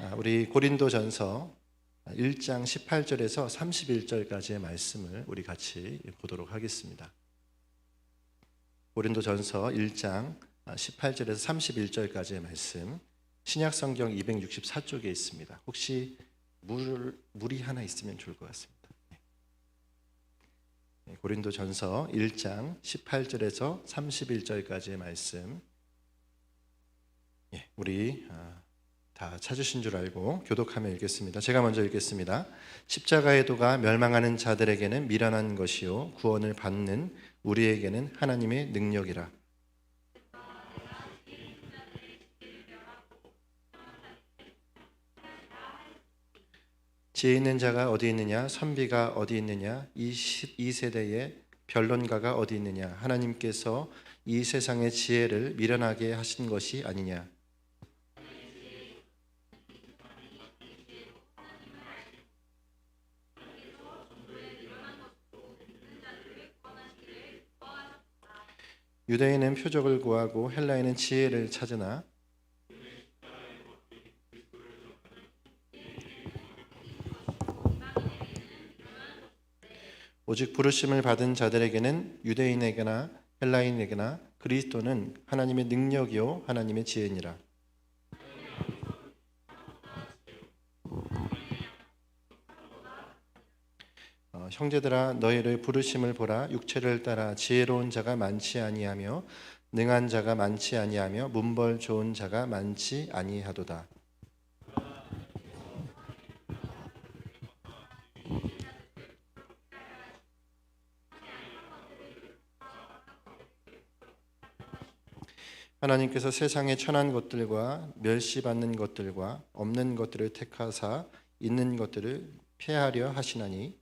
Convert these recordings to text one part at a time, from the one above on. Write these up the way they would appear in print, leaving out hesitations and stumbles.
우리 고린도전서 1장 18절에서 31절까지의 말씀을 우리 같이 보도록 하겠습니다. 고린도전서 1장 18절에서 31절까지의 말씀, 신약성경 264쪽에 있습니다. 혹시 물이 하나 있으면 좋을 것 같습니다. 고린도전서 1장 18절에서 31절까지의 말씀, 우리 다 찾으신 줄 알고 교독하며 읽겠습니다. 제가 먼저 읽겠습니다. 십자가의 도가 멸망하는 자들에게는 미련한 것이요 구원을 받는 우리에게는 하나님의 능력이라. 지혜 있는 자가 어디 있느냐? 선비가 어디 있느냐? 이 세대에 변론가가 어디 있느냐? 하나님께서 이 세상의 지혜를 미련하게 하신 것이 아니냐? 유대인은 표적을 구하고 헬라인은 지혜를 찾으나 오직 부르심을 받은 자들에게는 유대인에게나 헬라인에게나 그리스도는 하나님의 능력이요 하나님의 지혜니라. 형제들아 너희를 부르심을 보라. 육체를 따라 지혜로운 자가 많지 아니하며 능한 자가 많지 아니하며 문벌 좋은 자가 많지 아니하도다. 하나님께서 세상의 천한 것들과 멸시받는 것들과 없는 것들을 택하사 있는 것들을 폐하려 하시나니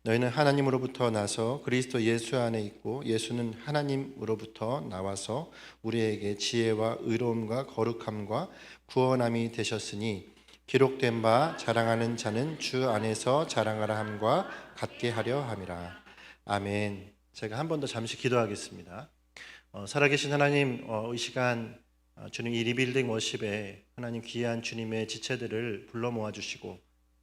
너희는 하나님으로부터 나서 그리스도 예수 안에 있고 예수는 하나님으로부터 나와서 우리에게 지혜와 의로움과 거룩함과 구원함이 되셨으니 기록된 바 자랑하는 자는 주 안에서 자랑하라 함과 같게 하려 함이라. 아멘. 제가 한 번 더 잠시 기도하겠습니다. 살아계신 하나님, 이 시간 주님 이 리빌딩 워십에 하나님 귀한 주님의 지체들을 불러 모아주시고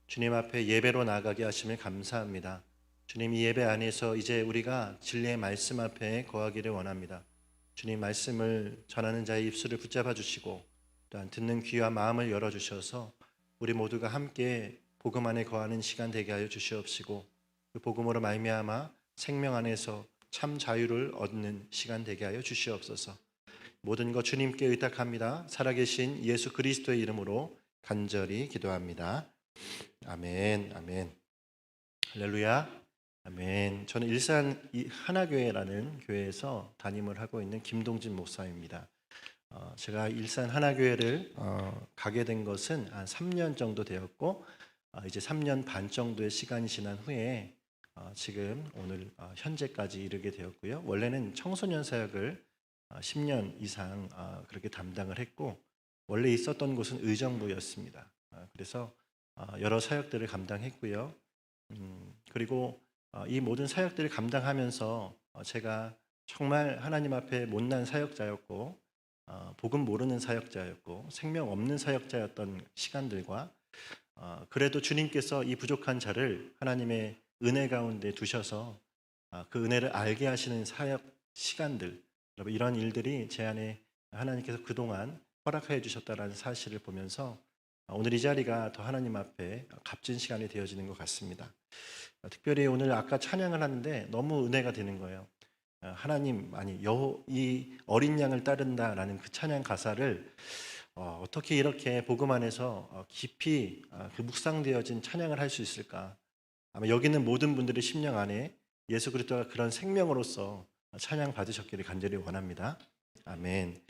주님 앞에 예배로 나가게 하심을 감사합니다. 주님 이 예배 안에서 이제 우리가 진리의 말씀 앞에 거하기를 원합니다. 주님 말씀을 전하는 자의 입술을 붙잡아 주시고 또한 듣는 귀와 마음을 열어주셔서 우리 모두가 함께 복음 안에 거하는 시간 되게 하여 주시옵시고 그 복음으로 말미암아 생명 안에서 참 자유를 얻는 시간 되게 하여 주시옵소서. 모든 것 주님께 의탁합니다. 살아계신 예수 그리스도의 이름으로 간절히 기도합니다. 아멘, 아멘. 할렐루야, 아멘. 저는 일산 하나교회라는 교회에서 담임을 하고 있는 김동진 목사입니다. 제가 일산 하나교회를 가게 된 것은 한 3년 정도 되었고 이제 3년 반 정도의 시간이 지난 후에 지금 오늘 현재까지 이르게 되었고요. 원래는 청소년 사역을 10년 이상 그렇게 담당을 했고 원래 있었던 곳은 의정부였습니다. 그래서 여러 사역들을 감당했고요. 그리고 이 모든 사역들을 감당하면서 제가 정말 하나님 앞에 못난 사역자였고 복음 모르는 사역자였고 생명 없는 사역자였던 시간들과 그래도 주님께서 이 부족한 자를 하나님의 은혜 가운데 두셔서 그 은혜를 알게 하시는 사역 시간들, 여러분 이런 일들이 제 안에 하나님께서 그동안 허락하여 주셨다는 사실을 보면서 오늘 이 자리가 더 하나님 앞에 값진 시간이 되어지는 것 같습니다. 특별히 오늘 아까 찬양을 하는데 너무 은혜가 되는 거예요. 하나님 이 어린 양을 따른다라는 그 찬양 가사를 어떻게 이렇게 복음 안에서 깊이 그 묵상되어진 찬양을 할 수 있을까? 아마 여기 있는 모든 분들의 심령 안에 예수 그리스도가 그런 생명으로서 찬양 받으셨기를 간절히 원합니다. 아멘.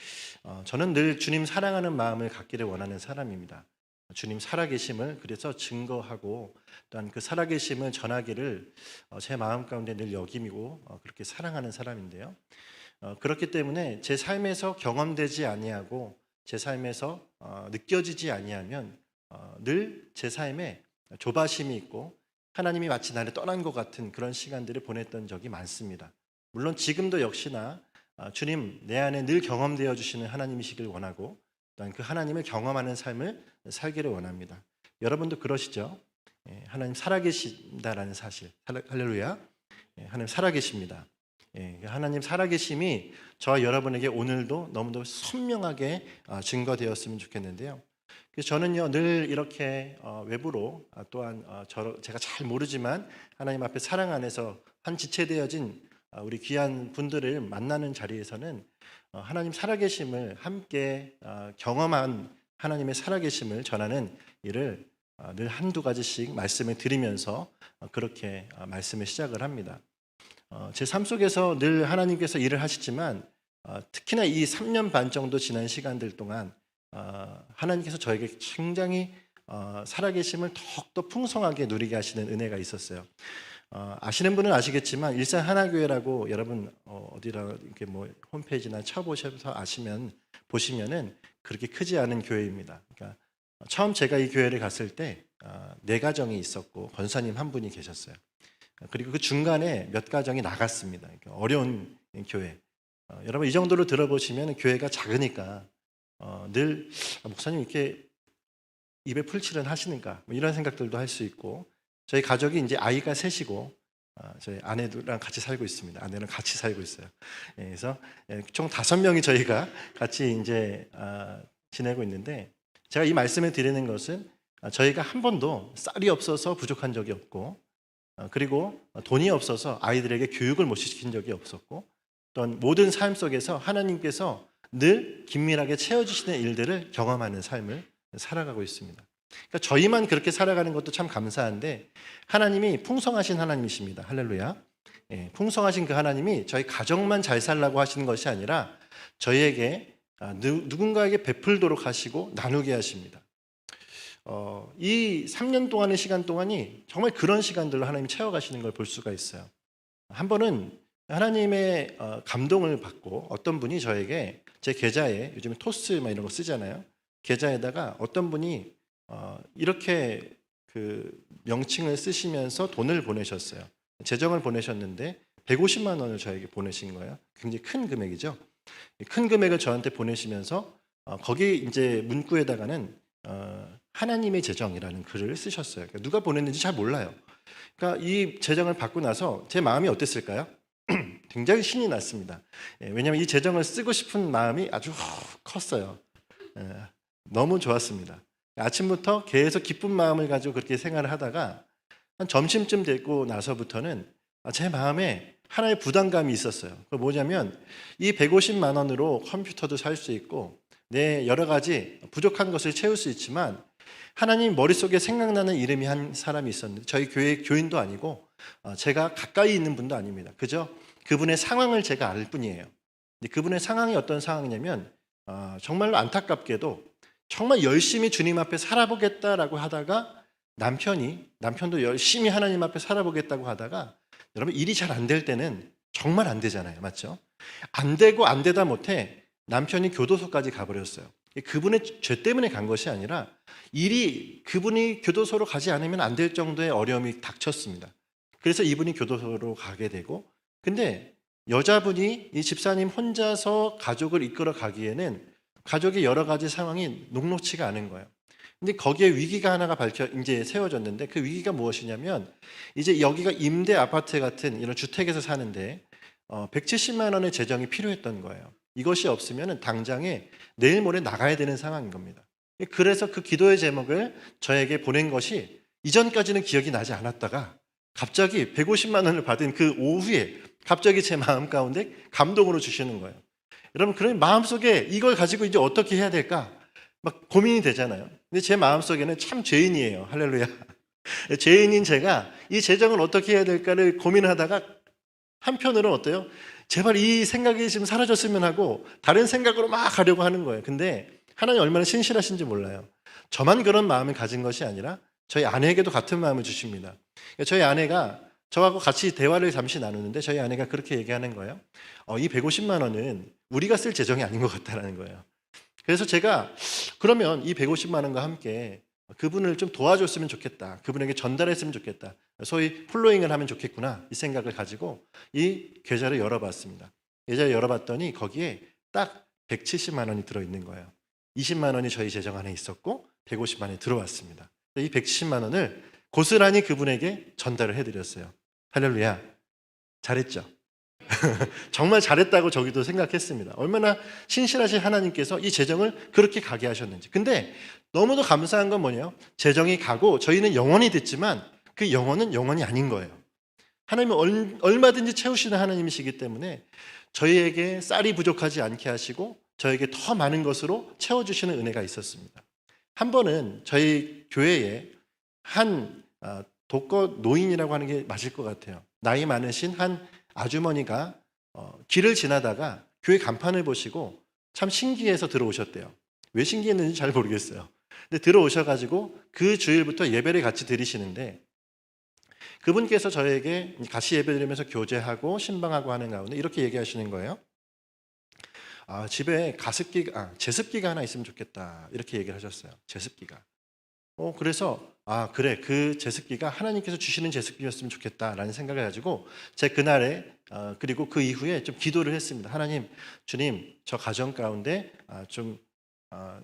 저는 늘 주님 사랑하는 마음을 갖기를 원하는 사람입니다. 주님 살아계심을 그래서 증거하고 또한 그 살아계심을 전하기를 제 마음 가운데 늘 여김이고 그렇게 사랑하는 사람인데요. 그렇기 때문에 제 삶에서 경험되지 아니하고 제 삶에서 느껴지지 아니하면 늘 제 삶에 조바심이 있고 하나님이 마치 나를 떠난 것 같은 그런 시간들을 보냈던 적이 많습니다. 물론 지금도 역시나 주님 내 안에 늘 경험되어 주시는 하나님이시길 원하고 또한 그 하나님을 경험하는 삶을 살기를 원합니다. 여러분도 그러시죠? 하나님 살아계신다라는 사실. 할렐루야. 하나님 살아계십니다. 하나님 살아계심이 저와 여러분에게 오늘도 너무도 선명하게 증거되었으면 좋겠는데요. 그래서 저는요 늘 이렇게 외부로 또한 제가 잘 모르지만 하나님 앞에 사랑 안에서 한 지체되어진 우리 귀한 분들을 만나는 자리에서는 하나님 살아계심을 함께 경험한 하나님의 살아계심을 전하는 일을 늘 한두 가지씩 말씀을 드리면서 그렇게 말씀을 시작을 합니다. 제 삶 속에서 늘 하나님께서 일을 하시지만 특히나 이 3년 반 정도 지난 시간들 동안 하나님께서 저에게 굉장히 살아계심을 더욱더 풍성하게 누리게 하시는 은혜가 있었어요. 아시는 분은 아시겠지만 일산 하나교회라고 여러분 어디라 이렇게 뭐 홈페이지나 쳐보셔서 보시면은 그렇게 크지 않은 교회입니다. 그러니까 처음 제가 이 교회를 갔을 때 네 가정이 있었고 권사님 한 분이 계셨어요. 그리고 그 중간에 몇 가정이 나갔습니다. 그러니까 어려운 교회. 여러분 이 정도로 들어보시면 교회가 작으니까 늘 목사님 이렇게 입에 풀칠은 하시는가 뭐 이런 생각들도 할 수 있고 저희 가족이 이제 아이가 셋이고 저희 아내랑 같이 살고 있습니다. 아내랑 같이 살고 있어요. 그래서 총 5명이 저희가 같이 이제 지내고 있는데 제가 이 말씀을 드리는 것은 저희가 한 번도 쌀이 없어서 부족한 적이 없고 그리고 돈이 없어서 아이들에게 교육을 못 시킨 적이 없었고 또한 모든 삶 속에서 하나님께서 늘 긴밀하게 채워주시는 일들을 경험하는 삶을 살아가고 있습니다. 그러니까 저희만 그렇게 살아가는 것도 참 감사한데 하나님이 풍성하신 하나님이십니다. 할렐루야. 풍성하신 그 하나님이 저희 가정만 잘 살라고 하시는 것이 아니라 저희에게 누군가에게 베풀도록 하시고 나누게 하십니다. 이 3년 동안의 시간 동안이 정말 그런 시간들로 하나님이 채워가시는 걸 볼 수가 있어요. 한 번은 하나님의 감동을 받고 어떤 분이 저에게 제 계좌에 요즘에 토스 막 이런 거 쓰잖아요. 계좌에다가 어떤 분이 이렇게 그 명칭을 쓰시면서 돈을 보내셨어요. 재정을 보내셨는데 150만 원을 저에게 보내신 거예요. 굉장히 큰 금액이죠. 큰 금액을 저한테 보내시면서 거기 이제 문구에다가는 하나님의 재정이라는 글을 쓰셨어요. 그러니까 누가 보냈는지 잘 몰라요. 그러니까 이 재정을 받고 나서 제 마음이 어땠을까요? 굉장히 신이 났습니다. 왜냐하면 이 재정을 쓰고 싶은 마음이 아주 컸어요. 너무 좋았습니다. 아침부터 계속 기쁜 마음을 가지고 그렇게 생활을 하다가 한 점심쯤 되고 나서부터는 제 마음에 하나의 부담감이 있었어요. 그 뭐냐면 이 150만 원으로 컴퓨터도 살 수 있고 내 여러 가지 부족한 것을 채울 수 있지만 하나님 머릿속에 생각나는 이름이 한 사람이 있었는데 저희 교회 교인도 아니고 제가 가까이 있는 분도 아닙니다. 그저 그분의 상황을 제가 알 뿐이에요. 근데 그분의 상황이 어떤 상황이냐면 정말로 안타깝게도 정말 열심히 주님 앞에 살아보겠다라고 하다가 남편도 열심히 하나님 앞에 살아보겠다고 하다가 여러분 일이 잘 안 될 때는 정말 안 되잖아요. 맞죠? 안 되고 안 되다 못해 남편이 교도소까지 가버렸어요. 그분의 죄 때문에 간 것이 아니라 그분이 교도소로 가지 않으면 안 될 정도의 어려움이 닥쳤습니다. 그래서 이분이 교도소로 가게 되고 근데 여자분이 이 집사님 혼자서 가족을 이끌어 가기에는 가족의 여러 가지 상황이 녹록치가 않은 거예요. 근데 거기에 위기가 하나가 이제 세워졌는데 그 위기가 무엇이냐면 이제 여기가 임대 아파트 같은 이런 주택에서 사는데 170만 원의 재정이 필요했던 거예요. 이것이 없으면 당장에 내일 모레 나가야 되는 상황인 겁니다. 그래서 그 기도의 제목을 저에게 보낸 것이 이전까지는 기억이 나지 않았다가 갑자기 150만 원을 받은 그 오후에 갑자기 제 마음 가운데 감동으로 주시는 거예요. 여러분 그런 마음속에 이걸 가지고 이제 어떻게 해야 될까 막 고민이 되잖아요. 근데 제 마음속에는 참 죄인이에요. 할렐루야. 죄인인 제가 이 재정을 어떻게 해야 될까를 고민하다가 한편으로는 어때요? 제발 이 생각이 지금 사라졌으면 하고 다른 생각으로 막 가려고 하는 거예요. 근데 하나님 얼마나 신실하신지 몰라요. 저만 그런 마음을 가진 것이 아니라 저희 아내에게도 같은 마음을 주십니다. 저희 아내가 저하고 같이 대화를 잠시 나누는데 저희 아내가 그렇게 얘기하는 거예요. 이 150만 원은 우리가 쓸 재정이 아닌 것 같다는 거예요. 그래서 제가 그러면 이 150만 원과 함께 그분을 좀 도와줬으면 좋겠다. 그분에게 전달했으면 좋겠다. 소위 플로잉을 하면 좋겠구나. 이 생각을 가지고 이 계좌를 열어봤습니다. 계좌를 열어봤더니 거기에 딱 170만 원이 들어있는 거예요. 20만 원이 저희 재정 안에 있었고 150만 원이 들어왔습니다. 이 170만 원을 고스란히 그분에게 전달을 해드렸어요. 할렐루야. 잘했죠? 정말 잘했다고 저기도 생각했습니다. 얼마나 신실하신 하나님께서 이 재정을 그렇게 가게 하셨는지. 근데 너무도 감사한 건 뭐냐요? 재정이 가고 저희는 영원히 됐지만 그 영혼은 영원이 아닌 거예요. 하나님은 얼마든지 채우시는 하나님이시기 때문에 저희에게 쌀이 부족하지 않게 하시고 저에게 더 많은 것으로 채워주시는 은혜가 있었습니다. 한 번은 저희 교회에 한 독거 노인이라고 하는 게 맞을 것 같아요. 나이 많으신 한 아주머니가 길을 지나다가 교회 간판을 보시고 참 신기해서 들어오셨대요. 왜 신기했는지 잘 모르겠어요. 근데 들어오셔가지고 그 주일부터 예배를 같이 드리시는데 그분께서 저에게 같이 예배 드리면서 교제하고 신방하고 하는 가운데 이렇게 얘기하시는 거예요. 집에 제습기가 하나 있으면 좋겠다. 이렇게 얘기를 하셨어요. 제습기가. 그래서 그래, 그 제습기가 하나님께서 주시는 제습기였으면 좋겠다라는 생각을 가지고 제 그날에 그리고 그 이후에 좀 기도를 했습니다. 하나님, 주님, 저 가정 가운데 좀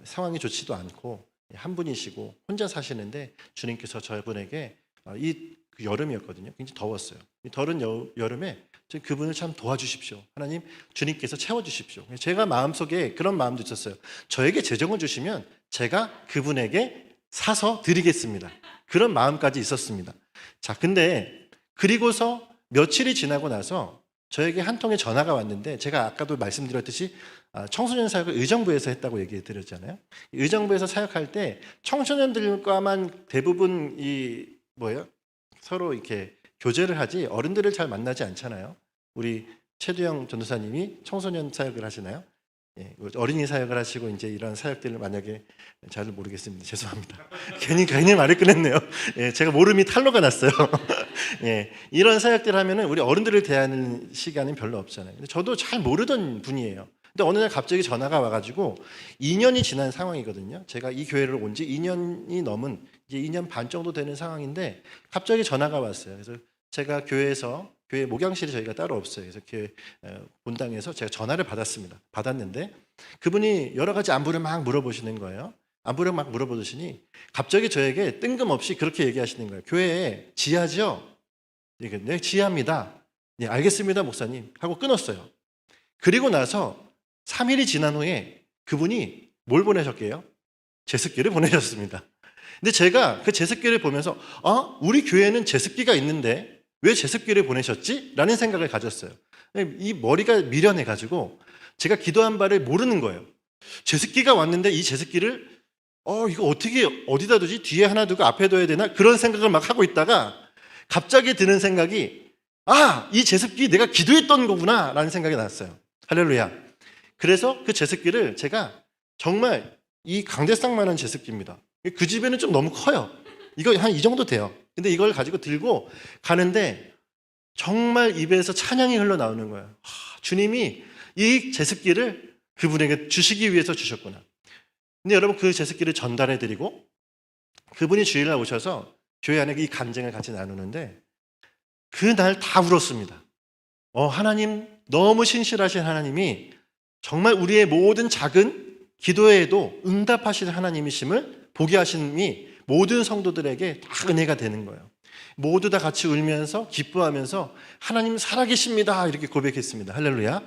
상황이 좋지도 않고 한 분이시고 혼자 사시는데 주님께서 저분에게 그 여름이었거든요. 굉장히 더웠어요. 이 더운 여름에 그분을 참 도와주십시오. 하나님, 주님께서 채워주십시오. 제가 마음속에 그런 마음도 있었어요. 저에게 재정을 주시면 제가 그분에게 사서 드리겠습니다. 그런 마음까지 있었습니다. 자, 근데 그리고서 며칠이 지나고 나서 저에게 한 통의 전화가 왔는데 제가 아까도 말씀드렸듯이 청소년 사역을 의정부에서 했다고 얘기 드렸잖아요. 의정부에서 사역할 때 청소년들과만 대부분 서로 이렇게 교제를 하지 어른들을 잘 만나지 않잖아요. 우리 최두영 전도사님이 청소년 사역을 하시나요? 예, 어린이 사역을 하시고 이제 이런 사역들을 만약에 잘 모르겠습니다. 죄송합니다. 괜히 말을 꺼냈네요. 예, 제가 모름이 탄로가 났어요. 예, 이런 사역들 하면은 우리 어른들을 대하는 시간은 별로 없잖아요. 근데 저도 잘 모르던 분이에요. 근데 어느 날 갑자기 전화가 와가지고 2년이 지난 상황이거든요. 제가 이 교회를 온 지 2년이 넘은 이제 2년 반 정도 되는 상황인데 갑자기 전화가 왔어요. 그래서 제가 교회 목양실이 저희가 따로 없어요. 그래서 교회 본당에서 제가 전화를 받았는데 그분이 여러 가지 안부를 막 물어보시는 거예요. 안부를 막 물어보시니 갑자기 저에게 뜬금없이 그렇게 얘기하시는 거예요. 교회에 지하죠? 네, 지하입니다. 네, 알겠습니다, 목사님. 하고 끊었어요. 그리고 나서 3일이 지난 후에 그분이 뭘 보내셨게요? 제습기를 보내셨습니다. 근데 제가 그 제습기를 보면서 우리 교회는 제습기가 있는데 왜 제습기를 보내셨지? 라는 생각을 가졌어요. 이 머리가 미련해가지고 제가 기도한 바를 모르는 거예요. 제습기가 왔는데 이 제습기를 이거 어떻게 어디다 두지? 뒤에 하나 두고 앞에 둬야 되나? 그런 생각을 막 하고 있다가 갑자기 드는 생각이 이 제습기 내가 기도했던 거구나 라는 생각이 났어요. 할렐루야. 그래서 그 제습기를 제가 정말 이 강대상만한 제습기입니다. 그 집에는 좀 너무 커요. 이거 한 이 정도 돼요. 근데 이걸 가지고 들고 가는데 정말 입에서 찬양이 흘러나오는 거예요. 주님이 이 제습기를 그분에게 주시기 위해서 주셨구나. 근데 여러분 그 제습기를 전달해드리고 그분이 주일날 오셔서 교회 안에 이 간증을 같이 나누는데 그날 다 울었습니다. 하나님 너무 신실하신 하나님이 정말 우리의 모든 작은 기도에도 응답하시는 하나님이심을 보게 하심이 모든 성도들에게 다 은혜가 되는 거예요. 모두 다 같이 울면서 기뻐하면서 하나님 살아계십니다 이렇게 고백했습니다. 할렐루야.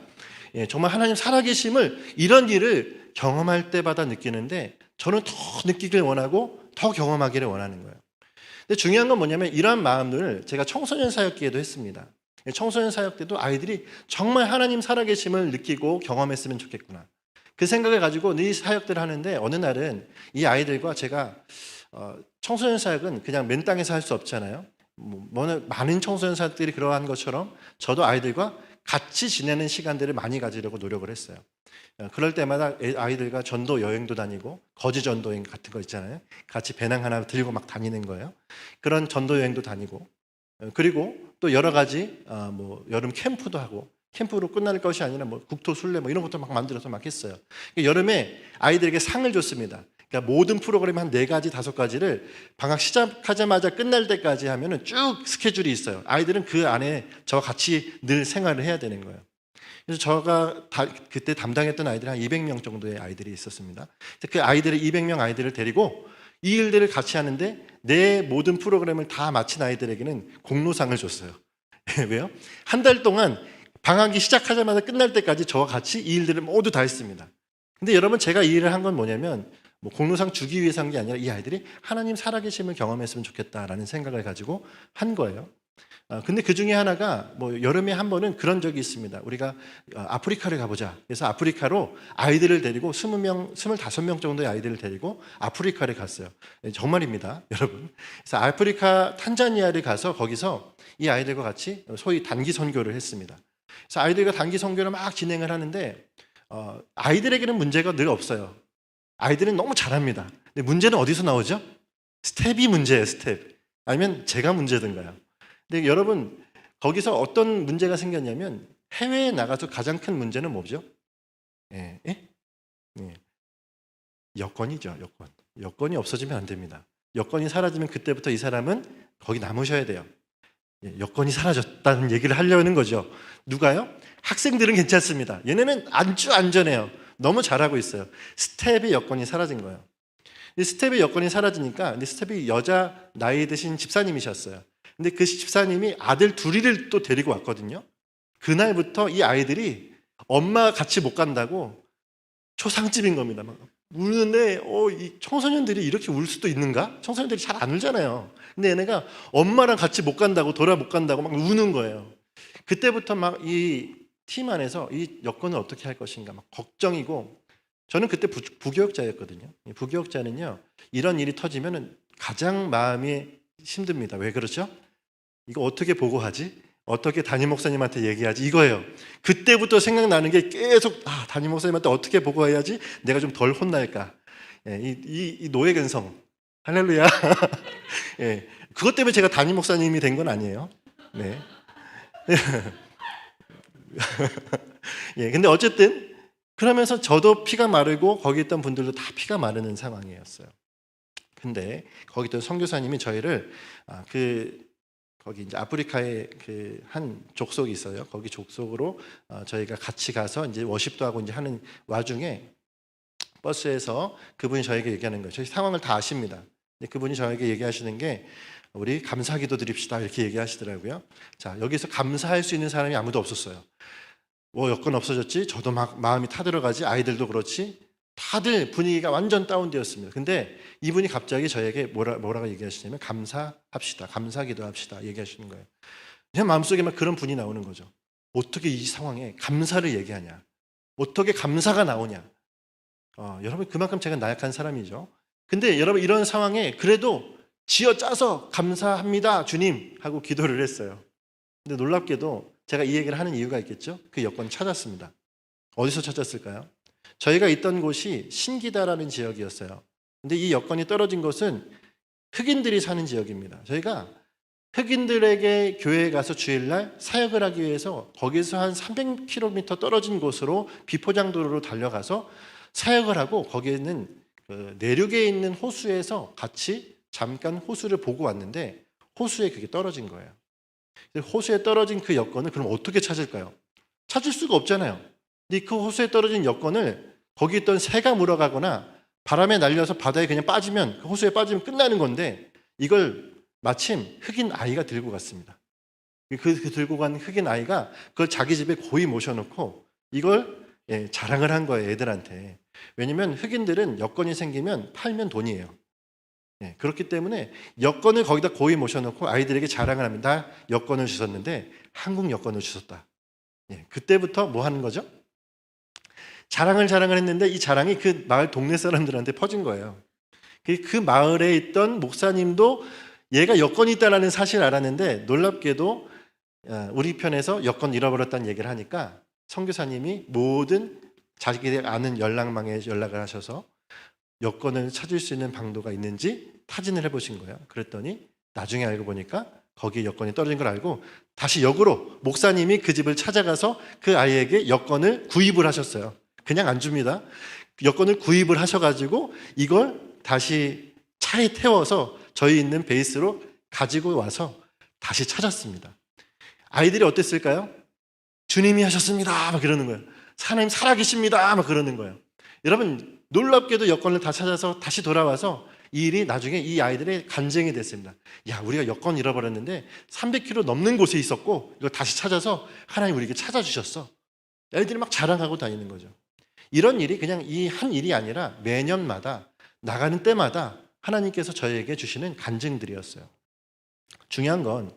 예, 정말 하나님 살아계심을 이런 일을 경험할 때마다 느끼는데 저는 더 느끼길 원하고 더 경험하기를 원하는 거예요. 근데 중요한 건 뭐냐면 이러한 마음을 제가 청소년 사역기에도 했습니다. 청소년 사역 때도 아이들이 정말 하나님 살아계심을 느끼고 경험했으면 좋겠구나. 그 생각을 가지고 이 사역들을 하는데 어느 날은 이 아이들과 제가 청소년 사역은 그냥 맨 땅에서 할 수 없잖아요. 많은 청소년 사역들이 그러한 것처럼 저도 아이들과 같이 지내는 시간들을 많이 가지려고 노력을 했어요. 그럴 때마다 아이들과 전도 여행도 다니고 거지 전도 여행 같은 거 있잖아요. 같이 배낭 하나 들고 막 다니는 거예요. 그런 전도 여행도 다니고 그리고 또 여러 가지 여름 캠프도 하고 캠프로 끝날 것이 아니라 국토 순례 이런 것도 막 만들어서 막 했어요. 여름에 아이들에게 상을 줬습니다. 그러니까 모든 프로그램 한 4가지, 5가지를 방학 시작하자마자 끝날 때까지 하면은 쭉 스케줄이 있어요. 아이들은 그 안에 저와 같이 늘 생활을 해야 되는 거예요. 그래서 제가 그때 담당했던 아이들이 한 200명 정도의 아이들이 있었습니다. 그 아이들을 200명 아이들을 데리고 이 일들을 같이 하는데 내 모든 프로그램을 다 마친 아이들에게는 공로상을 줬어요. 왜요? 한 달 동안 방학이 시작하자마자 끝날 때까지 저와 같이 이 일들을 모두 다 했습니다. 근데 여러분, 제가 이 일을 한 건 뭐냐면 뭐 공로상 주기 위해서 한 게 아니라 이 아이들이 하나님 살아계심을 경험했으면 좋겠다라는 생각을 가지고 한 거예요. 근데 그 중에 하나가 뭐 여름에 한 번은 그런 적이 있습니다. 우리가 아프리카를 가보자. 그래서 아프리카로 아이들을 데리고 20명, 25명 정도의 아이들을 데리고 아프리카를 갔어요. 정말입니다, 여러분. 그래서 아프리카 탄자니아를 가서 거기서 이 아이들과 같이 소위 단기 선교를 했습니다. 그래서 아이들과 단기 선교를 막 진행을 하는데 아이들에게는 문제가 늘 없어요. 아이들은 너무 잘합니다. 근데 문제는 어디서 나오죠? 스텝이 문제예요, 스텝. 아니면 제가 문제든가요. 근데 여러분, 거기서 어떤 문제가 생겼냐면 해외에 나가서 가장 큰 문제는 뭐죠? 예? 예? 예. 여권이죠, 여권. 여권이 없어지면 안 됩니다. 여권이 사라지면 그때부터 이 사람은 거기 남으셔야 돼요. 예, 여권이 사라졌다는 얘기를 하려는 거죠. 누가요? 학생들은 괜찮습니다. 얘네는 아주 안전해요. 너무 잘하고 있어요. 스텝의 여권이 사라진 거예요. 스텝의 여권이 사라지니까, 근데 스텝이 여자 나이 드신 집사님이셨어요. 근데 그 집사님이 아들 둘이를 또 데리고 왔거든요. 그날부터 이 아이들이 엄마 같이 못 간다고 초상집인 겁니다. 막 우는데 이 청소년들이 이렇게 울 수도 있는가? 청소년들이 잘 안 울잖아요. 근데 얘네가 엄마랑 같이 못 간다고, 돌아 못 간다고 막 우는 거예요. 그때부터 막 이 팀 안에서 이 여건을 어떻게 할 것인가 막 걱정이고, 저는 그때 부교육자였거든요. 부교육자는요, 이런 일이 터지면 가장 마음이 힘듭니다. 왜 그렇죠? 이거 어떻게 보고하지? 어떻게 담임 목사님한테 얘기하지? 이거예요. 그때부터 생각나는 게 계속 담임 목사님한테 어떻게 보고해야지 내가 좀 덜 혼날까? 예, 이 노예 근성. 할렐루야. 예, 그것 때문에 제가 담임 목사님이 된 건 아니에요. 네. 예, 근데 어쨌든 그러면서 저도 피가 마르고 거기 있던 분들도 다 피가 마르는 상황이었어요. 근데 거기 있던 선교사님이 저희를 거기 이제 아프리카에 그 한 족속이 있어요. 거기 족속으로 저희가 같이 가서 이제 워십도 하고 이제 하는 와중에 버스에서 그분이 저에게 얘기하는 거예요. 저희 상황을 다 아십니다. 근데 그분이 저에게 얘기하시는 게 우리 감사기도 드립시다 이렇게 얘기하시더라고요. 자, 여기서 감사할 수 있는 사람이 아무도 없었어요. 여건 없어졌지? 저도 막 마음이 타들어가지? 아이들도 그렇지? 다들 분위기가 완전 다운되었습니다. 근데 이분이 갑자기 저에게 뭐라고 얘기하시냐면 감사합시다. 감사기도 합시다. 얘기하시는 거예요. 그냥 마음속에 막 그런 분이 나오는 거죠. 어떻게 이 상황에 감사를 얘기하냐? 어떻게 감사가 나오냐? 여러분, 그만큼 제가 나약한 사람이죠. 근데 여러분, 이런 상황에 그래도 쥐어짜서 감사합니다 주님 하고 기도를 했어요. 근데 놀랍게도 제가 이 얘기를 하는 이유가 있겠죠. 그 여권 찾았습니다. 어디서 찾았을까요? 저희가 있던 곳이 신기다라는 지역이었어요. 근데 이 여건이 떨어진 곳은 흑인들이 사는 지역입니다. 저희가 흑인들에게 교회에 가서 주일날 사역을 하기 위해서 거기서 한 300km 떨어진 곳으로 비포장도로로 달려가서 사역을 하고, 거기에는 내륙에 있는 호수에서 같이 잠깐 호수를 보고 왔는데 호수에 그게 떨어진 거예요. 호수에 떨어진 그 여건을 그럼 어떻게 찾을까요? 찾을 수가 없잖아요. 근데 그 호수에 떨어진 여건을 거기 있던 새가 물어가거나 바람에 날려서 바다에 그냥 빠지면, 그 호수에 빠지면 끝나는 건데, 이걸 마침 흑인 아이가 들고 갔습니다. 그 들고 간 흑인 아이가 그걸 자기 집에 고이 모셔놓고 이걸 자랑을 한 거예요, 애들한테. 왜냐면 흑인들은 여건이 생기면 팔면 돈이에요. 그렇기 때문에 여건을 거기다 고이 모셔놓고 아이들에게 자랑을 합니다. 나 여건을 주셨는데 한국 여건을 주셨다. 그때부터 뭐 하는 거죠? 자랑을 했는데 이 자랑이 그 마을 동네 사람들한테 퍼진 거예요. 그 마을에 있던 목사님도 얘가 여건이 있다는 사실을 알았는데, 놀랍게도 우리 편에서 여건 잃어버렸다는 얘기를 하니까 선교사님이 모든 자기들 아는 연락망에 연락을 하셔서 여건을 찾을 수 있는 방도가 있는지 타진을 해보신 거예요. 그랬더니 나중에 알고 보니까 거기에 여건이 떨어진 걸 알고 다시 역으로 목사님이 그 집을 찾아가서 그 아이에게 여건을 구입을 하셨어요. 그냥 안 줍니다. 여건을 구입을 하셔가지고 이걸 다시 차에 태워서 저희 있는 베이스로 가지고 와서 다시 찾았습니다. 아이들이 어땠을까요? 주님이 하셨습니다. 막 그러는 거예요. 하나님 살아계십니다. 막 그러는 거예요. 여러분, 놀랍게도 여권을 다 찾아서 다시 돌아와서 이 일이 나중에 이 아이들의 간증이 됐습니다. 야, 우리가 여권 잃어버렸는데 300km 넘는 곳에 있었고 이거 다시 찾아서 하나님 우리에게 찾아주셨어. 애들이 막 자랑하고 다니는 거죠. 이런 일이 그냥 이 한 일이 아니라 매년마다 나가는 때마다 하나님께서 저에게 주시는 간증들이었어요. 중요한 건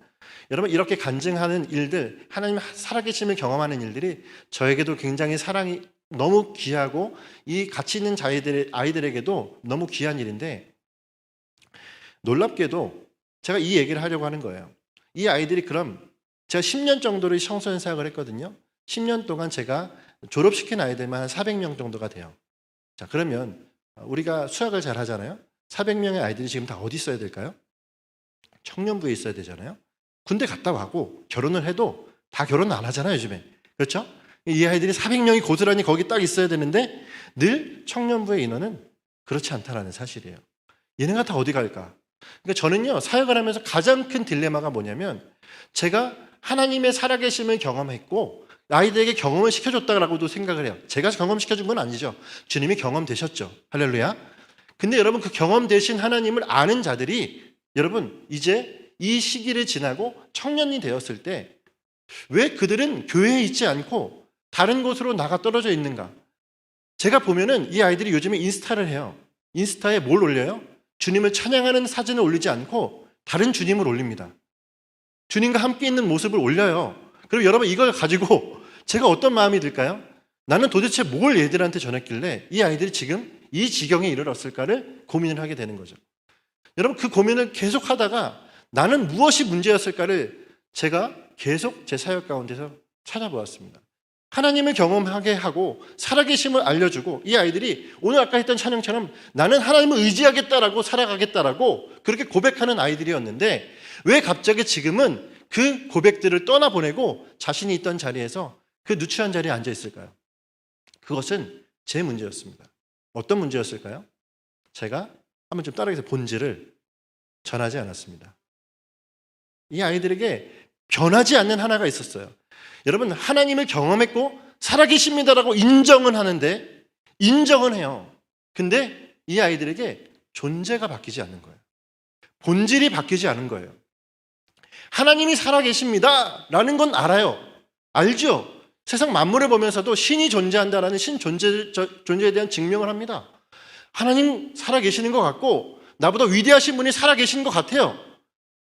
여러분, 이렇게 간증하는 일들, 하나님 살아계심을 경험하는 일들이 저에게도 굉장히 사랑이 너무 귀하고 이 가치 있는 아이들에게도 너무 귀한 일인데, 놀랍게도 제가 이 얘기를 하려고 하는 거예요. 이 아이들이 그럼 제가 10년 정도를 청소년 사역을 했거든요. 10년 동안 제가 졸업시킨 아이들만 한 400명 정도가 돼요. 자, 그러면 우리가 수학을 잘 하잖아요. 400명의 아이들이 지금 다 어디 있어야 될까요? 청년부에 있어야 되잖아요. 군대 갔다 와고 결혼을 해도 다 결혼 안 하잖아요, 요즘에. 그렇죠? 이 아이들이 400명이 고스란히 거기 딱 있어야 되는데 늘 청년부의 인원은 그렇지 않다는 사실이에요. 얘네가 다 어디 갈까? 그러니까 저는요, 사역을 하면서 가장 큰 딜레마가 뭐냐면, 제가 하나님의 살아계심을 경험했고 아이들에게 경험을 시켜줬다라고도 생각을 해요. 제가 경험시켜준 건 아니죠. 주님이 경험되셨죠. 할렐루야. 근데 여러분, 그 경험되신 하나님을 아는 자들이 여러분 이제 이 시기를 지나고 청년이 되었을 때 왜 그들은 교회에 있지 않고 다른 곳으로 나가 떨어져 있는가? 제가 보면은 이 아이들이 요즘에 인스타를 해요. 인스타에 뭘 올려요? 주님을 찬양하는 사진을 올리지 않고 다른 주님을 올립니다. 주님과 함께 있는 모습을 올려요. 그럼 여러분, 이걸 가지고 제가 어떤 마음이 들까요? 나는 도대체 뭘 얘들한테 전했길래 이 아이들이 지금 이 지경에 이르렀을까를 고민을 하게 되는 거죠. 여러분, 그 고민을 계속 하다가 나는 무엇이 문제였을까를 제가 계속 제 사역 가운데서 찾아보았습니다. 하나님을 경험하게 하고 살아계심을 알려주고, 이 아이들이 오늘 아까 했던 찬양처럼 나는 하나님을 의지하겠다라고 살아가겠다라고 그렇게 고백하는 아이들이었는데, 왜 갑자기 지금은 그 고백들을 떠나보내고 자신이 있던 자리에서 그 누추한 자리에 앉아 있을까요? 그것은 제 문제였습니다. 어떤 문제였을까요? 제가 한번 좀 따라해서 본질을 전하지 않았습니다. 이 아이들에게 변하지 않는 하나가 있었어요. 여러분, 하나님을 경험했고 살아계십니다라고 인정은 하는데, 인정은 해요. 근데 이 아이들에게 존재가 바뀌지 않는 거예요. 본질이 바뀌지 않은 거예요. 하나님이 살아계십니다라는 건 알아요. 알죠? 세상 만물을 보면서도 신이 존재한다라는 존재에 대한 증명을 합니다. 하나님 살아계시는 것 같고 나보다 위대하신 분이 살아계신 것 같아요.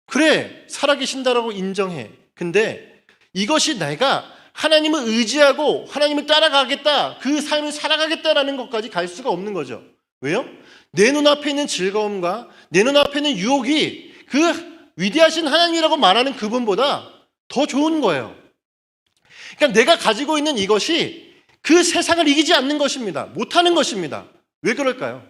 그래, 살아계신다라고 인정해. 근데 이것이 내가 하나님을 의지하고 하나님을 따라가겠다, 그 삶을 살아가겠다라는 것까지 갈 수가 없는 거죠. 왜요? 내 눈앞에 있는 즐거움과 내 눈앞에 있는 유혹이 그 위대하신 하나님이라고 말하는 그분보다 더 좋은 거예요. 그러니까 내가 가지고 있는 이것이 그 세상을 이기지 않는 것입니다. 못하는 것입니다. 왜 그럴까요?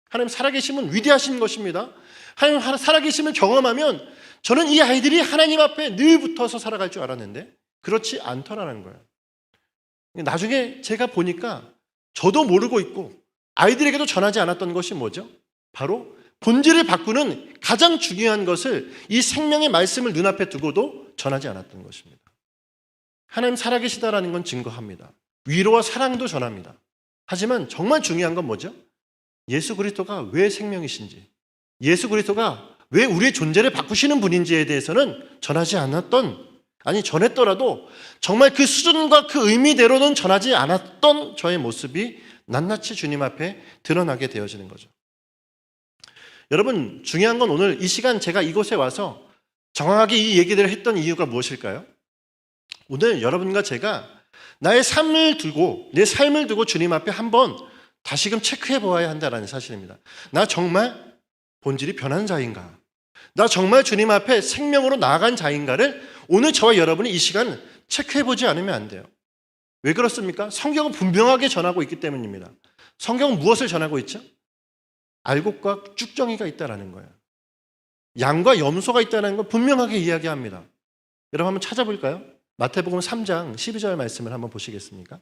하나님 살아계심은 위대하신 것입니다. 하나님 살아계심을 경험하면 저는 이 아이들이 하나님 앞에 늘 붙어서 살아갈 줄 알았는데 그렇지 않더라는 거예요. 나중에 제가 보니까 저도 모르고 있고 아이들에게도 전하지 않았던 것이 뭐죠? 바로 본질을 바꾸는 가장 중요한 것을 이 생명의 말씀을 눈앞에 두고도 전하지 않았던 것입니다. 하나님 살아계시다라는 건 증거합니다. 위로와 사랑도 전합니다. 하지만 정말 중요한 건 뭐죠? 예수 그리스도가 왜 생명이신지, 예수 그리스도가 왜 우리의 존재를 바꾸시는 분인지에 대해서는 전하지 않았던, 아니 전했더라도 정말 그 수준과 그 의미대로는 전하지 않았던 저의 모습이 낱낱이 주님 앞에 드러나게 되어지는 거죠. 여러분, 중요한 건 오늘 이 시간 제가 이곳에 와서 정확하게 이 얘기를 했던 이유가 무엇일까요? 오늘 여러분과 제가 나의 삶을 두고, 내 삶을 두고 주님 앞에 한번 다시금 체크해 보아야 한다는 사실입니다. 나 정말 본질이 변한 자인가? 나 정말 주님 앞에 생명으로 나아간 자인가를 오늘 저와 여러분이 이 시간 체크해 보지 않으면 안 돼요. 왜 그렇습니까? 성경은 분명하게 전하고 있기 때문입니다. 성경은 무엇을 전하고 있죠? 알곡과 쭉정이가 있다는 거예요. 양과 염소가 있다는 걸 분명하게 이야기합니다. 여러분 한번 찾아볼까요? 마태복음 3장 12절 말씀을 한번 보시겠습니까?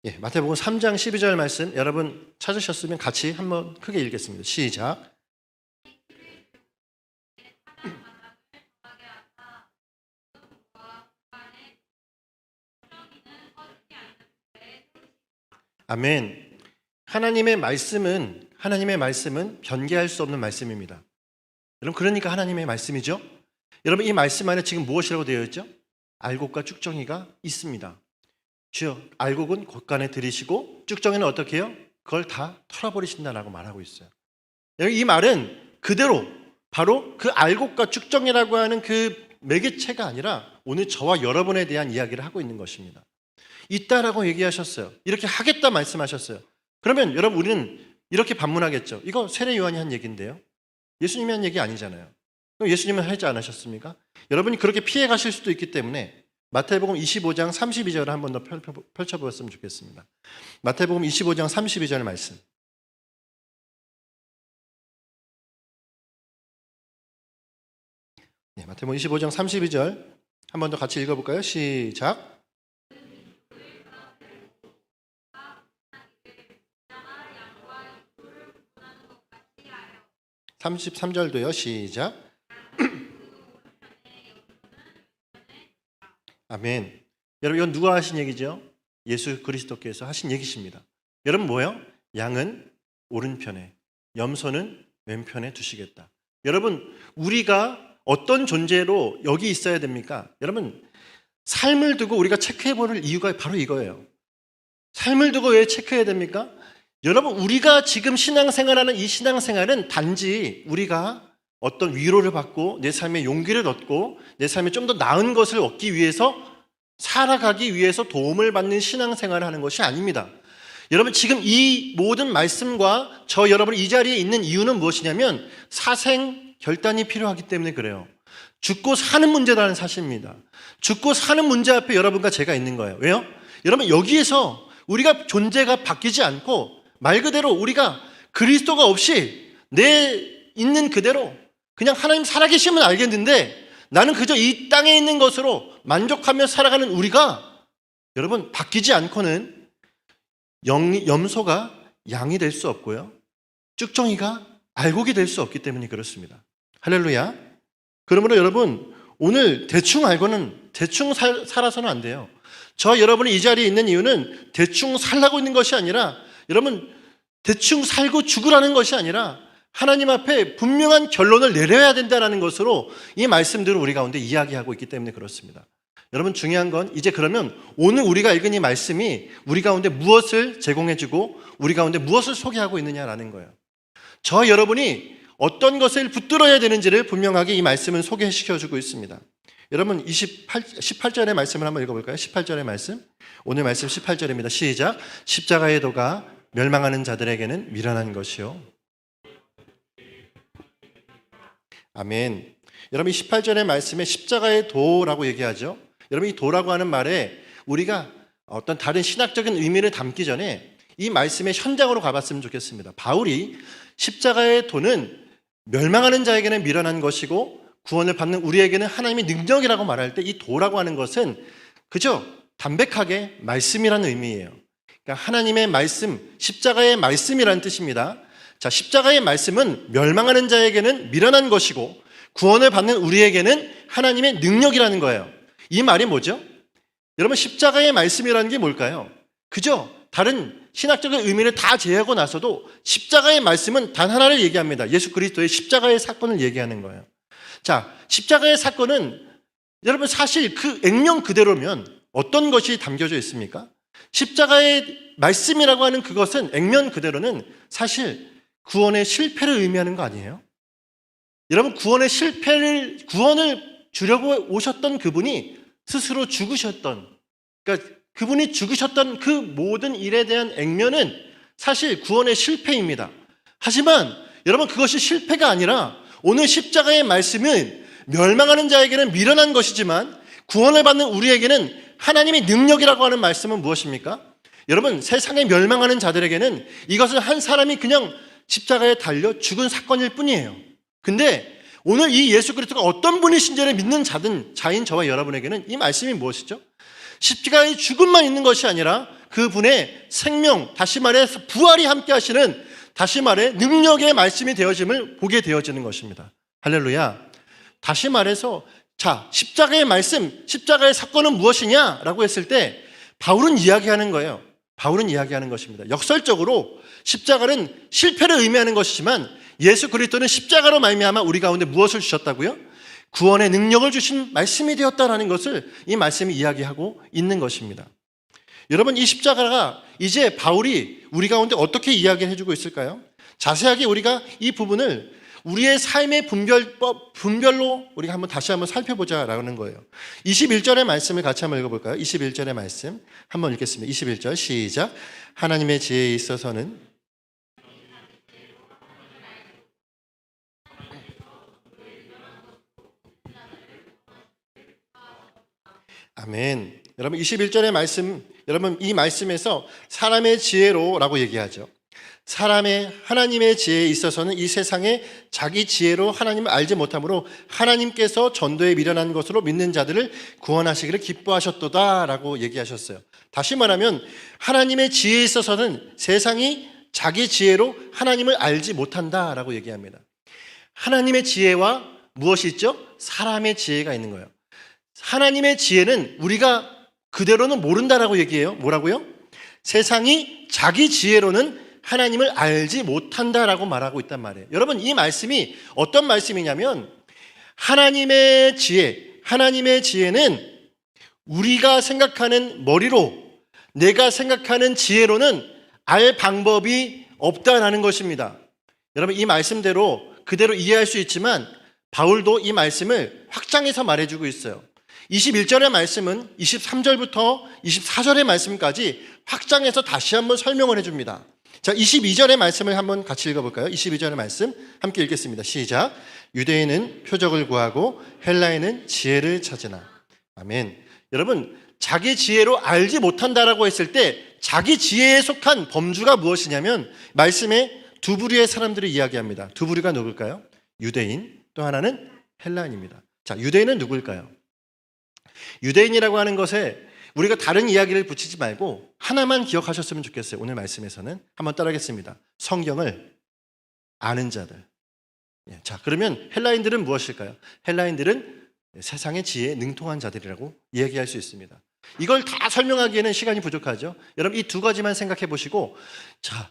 예, 마태복음 3장 12절 말씀 여러분 찾으셨으면 같이 한번 크게 읽겠습니다. 시작. 아멘. 하나님의 말씀은 변개할 수 없는 말씀입니다. 여러분, 그러니까 하나님의 말씀이죠. 여러분, 이 말씀 안에 지금 무엇이라고 되어 있죠? 알곡과 쭉정이가 있습니다. 주여, 알곡은 곳간에 들이시고 쭉정이는 어떻게 해요? 그걸 다 털어버리신다라고 말하고 있어요. 이 말은 그대로 바로 그 알곡과 쭉정이라고 하는 그 매개체가 아니라 오늘 저와 여러분에 대한 이야기를 하고 있는 것입니다. 있다라고 얘기하셨어요. 이렇게 하겠다 말씀하셨어요. 그러면 여러분, 우리는 이렇게 반문하겠죠. 이거 세례 요한이 한 얘기인데요. 예수님이 한 얘기 아니잖아요. 그럼 예수님은 하지 않으셨습니까? 여러분이 그렇게 피해 가실 수도 있기 때문에 마태복음 25장 32절을 한 번 더 펼쳐보았으면 좋겠습니다. 마태복음 25장 32절 말씀. 네, 마태복음 25장 32절 한 번 더 같이 읽어볼까요? 시작. 33절도요. 시작. 아멘. 여러분, 이건 누가 하신 얘기죠? 예수 그리스도께서 하신 얘기십니다. 여러분, 뭐예요? 양은 오른편에, 염소는 왼편에 두시겠다. 여러분, 우리가 어떤 존재로 여기 있어야 됩니까? 여러분, 삶을 두고 우리가 체크해 볼 이유가 바로 이거예요. 삶을 두고 왜 체크해야 됩니까? 여러분, 우리가 지금 신앙생활하는 이 신앙생활은 단지 우리가 어떤 위로를 받고 내 삶에 용기를 얻고 내 삶에 좀 더 나은 것을 얻기 위해서 살아가기 위해서 도움을 받는 신앙생활을 하는 것이 아닙니다. 여러분, 지금 이 모든 말씀과 저 여러분이 이 자리에 있는 이유는 무엇이냐면 사생 결단이 필요하기 때문에 그래요. 죽고 사는 문제라는 사실입니다. 죽고 사는 문제 앞에 여러분과 제가 있는 거예요. 왜요? 여러분, 여기에서 우리가 존재가 바뀌지 않고 말 그대로 우리가 그리스도가 없이 내 있는 그대로 그냥 하나님 살아계시면 알겠는데 나는 그저 이 땅에 있는 것으로 만족하며 살아가는 우리가 여러분 바뀌지 않고는 염소가 양이 될 수 없고요. 쭉정이가 알곡이 될 수 없기 때문에 그렇습니다. 할렐루야. 그러므로 여러분, 오늘 대충 알고는 대충 살아서는 안 돼요. 저 여러분이 이 자리에 있는 이유는 대충 살라고 있는 것이 아니라 여러분 대충 살고 죽으라는 것이 아니라 하나님 앞에 분명한 결론을 내려야 된다는 것으로 이 말씀들을 우리 가운데 이야기하고 있기 때문에 그렇습니다. 여러분, 중요한 건 이제 그러면 오늘 우리가 읽은 이 말씀이 우리 가운데 무엇을 제공해주고 우리 가운데 무엇을 소개하고 있느냐라는 거예요. 저 여러분이 어떤 것을 붙들어야 되는지를 분명하게 이 말씀은 소개시켜주고 있습니다. 여러분, 18절의 말씀을 한번 읽어볼까요? 18절의 말씀. 오늘 말씀 18절입니다. 시작. 십자가의 도가 멸망하는 자들에게는 미련한 것이요. 아멘. 여러분, 이 18절의 말씀에 십자가의 도라고 얘기하죠. 여러분, 이 도라고 하는 말에 우리가 어떤 다른 신학적인 의미를 담기 전에 이 말씀의 현장으로 가봤으면 좋겠습니다. 바울이 십자가의 도는 멸망하는 자에게는 미련한 것이고 구원을 받는 우리에게는 하나님의 능력이라고 말할 때 이 도라고 하는 것은 그저 담백하게 말씀이라는 의미예요. 그러니까 하나님의 말씀, 십자가의 말씀이라는 뜻입니다. 자, 십자가의 말씀은 멸망하는 자에게는 미련한 것이고 구원을 받는 우리에게는 하나님의 능력이라는 거예요. 이 말이 뭐죠? 여러분, 십자가의 말씀이라는 게 뭘까요? 그저 다른 신학적인 의미를 다 제외하고 나서도 십자가의 말씀은 단 하나를 얘기합니다. 예수 그리스도의 십자가의 사건을 얘기하는 거예요. 자, 십자가의 사건은 여러분 사실 그 액면 그대로면 어떤 것이 담겨져 있습니까? 십자가의 말씀이라고 하는 그것은 액면 그대로는 사실 구원의 실패를 의미하는 거 아니에요? 여러분, 구원을 주려고 오셨던 그분이 스스로 죽으셨던, 그러니까 그분이 죽으셨던 그 모든 일에 대한 액면은 사실 구원의 실패입니다. 하지만 여러분, 그것이 실패가 아니라 오늘 십자가의 말씀은 멸망하는 자에게는 미련한 것이지만 구원을 받는 우리에게는 하나님의 능력이라고 하는 말씀은 무엇입니까? 여러분, 세상에 멸망하는 자들에게는 이것은 한 사람이 그냥 십자가에 달려 죽은 사건일 뿐이에요. 근데 오늘 이 예수 그리스도가 어떤 분이신지를 믿는 자인 저와 여러분에게는 이 말씀이 무엇이죠? 십자가의 죽음만 있는 것이 아니라 그분의 생명, 다시 말해서 부활이 함께 하시는, 다시 말해 능력의 말씀이 되어짐을 보게 되어지는 것입니다. 할렐루야. 다시 말해서 자, 십자가의 말씀, 십자가의 사건은 무엇이냐라고 했을 때 바울은 이야기하는 거예요. 바울은 이야기하는 것입니다. 역설적으로 십자가는 실패를 의미하는 것이지만 예수 그리스도는 십자가로 말미암아 우리 가운데 무엇을 주셨다고요? 구원의 능력을 주신 말씀이 되었다라는 것을 이 말씀이 이야기하고 있는 것입니다. 여러분, 이 십자가가 이제 바울이 우리 가운데 어떻게 이야기를 해주고 있을까요? 자세하게 우리가 이 부분을 우리의 삶의 분별로 우리가 다시 한번 살펴보자라는 거예요. 21절의 말씀을 같이 한번 읽어볼까요? 21절의 말씀 한번 읽겠습니다. 21절 시작. 하나님의 지혜에 있어서는 아멘. 여러분 21절의 말씀, 여러분 이 말씀에서 사람의 지혜로라고 얘기하죠. 하나님의 지혜에 있어서는 이 세상에 자기 지혜로 하나님을 알지 못하므로 하나님께서 전도에 미련한 것으로 믿는 자들을 구원하시기를 기뻐하셨도다라고 얘기하셨어요. 다시 말하면 하나님의 지혜에 있어서는 세상이 자기 지혜로 하나님을 알지 못한다라고 얘기합니다. 하나님의 지혜와 무엇이 있죠? 사람의 지혜가 있는 거예요. 하나님의 지혜는 우리가 그대로는 모른다라고 얘기해요. 뭐라고요? 세상이 자기 지혜로는 하나님을 알지 못한다라고 말하고 있단 말이에요. 여러분, 이 말씀이 어떤 말씀이냐면 하나님의 지혜는 우리가 생각하는 머리로, 내가 생각하는 지혜로는 알 방법이 없다라는 것입니다. 여러분, 이 말씀대로 그대로 이해할 수 있지만 바울도 이 말씀을 확장해서 말해주고 있어요. 21절의 말씀은 23절부터 24절의 말씀까지 확장해서 다시 한번 설명을 해줍니다. 자, 22절의 말씀을 한번 같이 읽어볼까요? 22절의 말씀 함께 읽겠습니다. 시작. 유대인은 표적을 구하고 헬라인은 지혜를 찾으나. 아멘. 여러분, 자기 지혜로 알지 못한다라고 했을 때 자기 지혜에 속한 범주가 무엇이냐면 말씀에 두 부류의 사람들을 이야기합니다. 두 부류가 누굴까요? 유대인, 또 하나는 헬라인입니다. 자, 유대인은 누굴까요? 유대인이라고 하는 것에 우리가 다른 이야기를 붙이지 말고 하나만 기억하셨으면 좋겠어요. 오늘 말씀에서는 한번 따라하겠습니다. 성경을 아는 자들. 자, 그러면 헬라인들은 무엇일까요? 헬라인들은 세상의 지혜에 능통한 자들이라고 이야기할 수 있습니다. 이걸 다 설명하기에는 시간이 부족하죠. 여러분, 이 두 가지만 생각해 보시고, 자,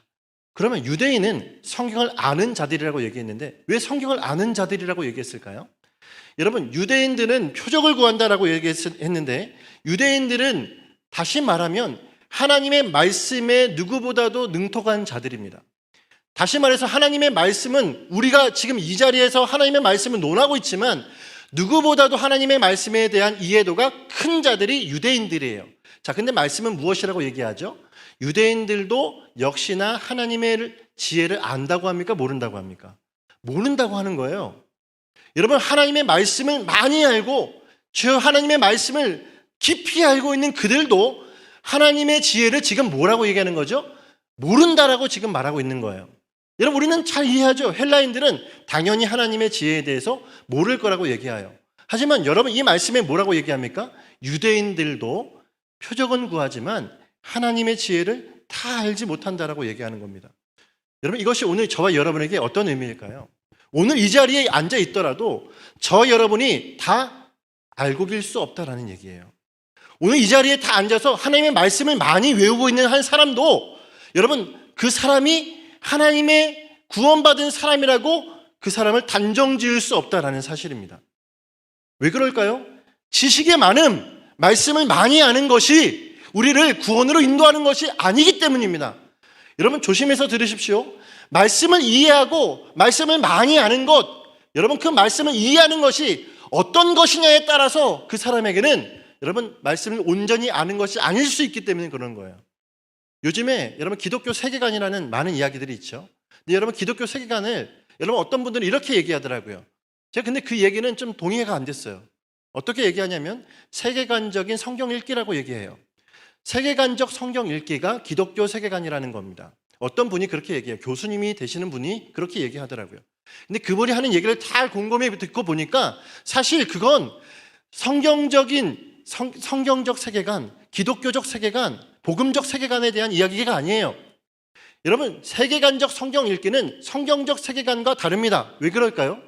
그러면 유대인은 성경을 아는 자들이라고 얘기했는데 왜 성경을 아는 자들이라고 얘기했을까요? 여러분, 유대인들은 표적을 구한다라고 얘기했는데 유대인들은 다시 말하면 하나님의 말씀에 누구보다도 능통한 자들입니다. 다시 말해서 하나님의 말씀은 우리가 지금 이 자리에서 하나님의 말씀을 논하고 있지만 누구보다도 하나님의 말씀에 대한 이해도가 큰 자들이 유대인들이에요. 자, 근데 말씀은 무엇이라고 얘기하죠? 유대인들도 역시나 하나님의 지혜를 안다고 합니까? 모른다고 합니까? 모른다고 하는 거예요. 여러분, 하나님의 말씀을 많이 알고 저 하나님의 말씀을 깊이 알고 있는 그들도 하나님의 지혜를 지금 뭐라고 얘기하는 거죠? 모른다라고 지금 말하고 있는 거예요. 여러분, 우리는 잘 이해하죠. 헬라인들은 당연히 하나님의 지혜에 대해서 모를 거라고 얘기해요. 하지만 여러분, 이 말씀에 뭐라고 얘기합니까? 유대인들도 표적은 구하지만 하나님의 지혜를 다 알지 못한다라고 얘기하는 겁니다. 여러분, 이것이 오늘 저와 여러분에게 어떤 의미일까요? 오늘 이 자리에 앉아 있더라도 저 여러분이 다 알고 길 수 없다라는 얘기예요. 오늘 이 자리에 다 앉아서 하나님의 말씀을 많이 외우고 있는 한 사람도 여러분, 그 사람이 하나님의 구원받은 사람이라고 그 사람을 단정 지을 수 없다라는 사실입니다. 왜 그럴까요? 지식의 많음, 말씀을 많이 아는 것이 우리를 구원으로 인도하는 것이 아니기 때문입니다. 여러분, 조심해서 들으십시오. 말씀을 이해하고 말씀을 많이 아는 것, 여러분, 그 말씀을 이해하는 것이 어떤 것이냐에 따라서 그 사람에게는 여러분 말씀을 온전히 아는 것이 아닐 수 있기 때문에 그런 거예요. 요즘에 여러분 기독교 세계관이라는 많은 이야기들이 있죠. 근데 여러분 기독교 세계관을 여러분 어떤 분들은 이렇게 얘기하더라고요. 제가 근데 그 얘기는 좀 동의가 안 됐어요. 어떻게 얘기하냐면 세계관적인 성경 읽기라고 얘기해요. 세계관적 성경 읽기가 기독교 세계관이라는 겁니다. 어떤 분이 그렇게 얘기해요. 교수님이 되시는 분이 그렇게 얘기하더라고요. 근데 그분이 하는 얘기를 잘 곰곰이 듣고 보니까 사실 그건 성경적 세계관, 기독교적 세계관, 복음적 세계관에 대한 이야기가 아니에요. 여러분, 세계관적 성경 읽기는 성경적 세계관과 다릅니다. 왜 그럴까요?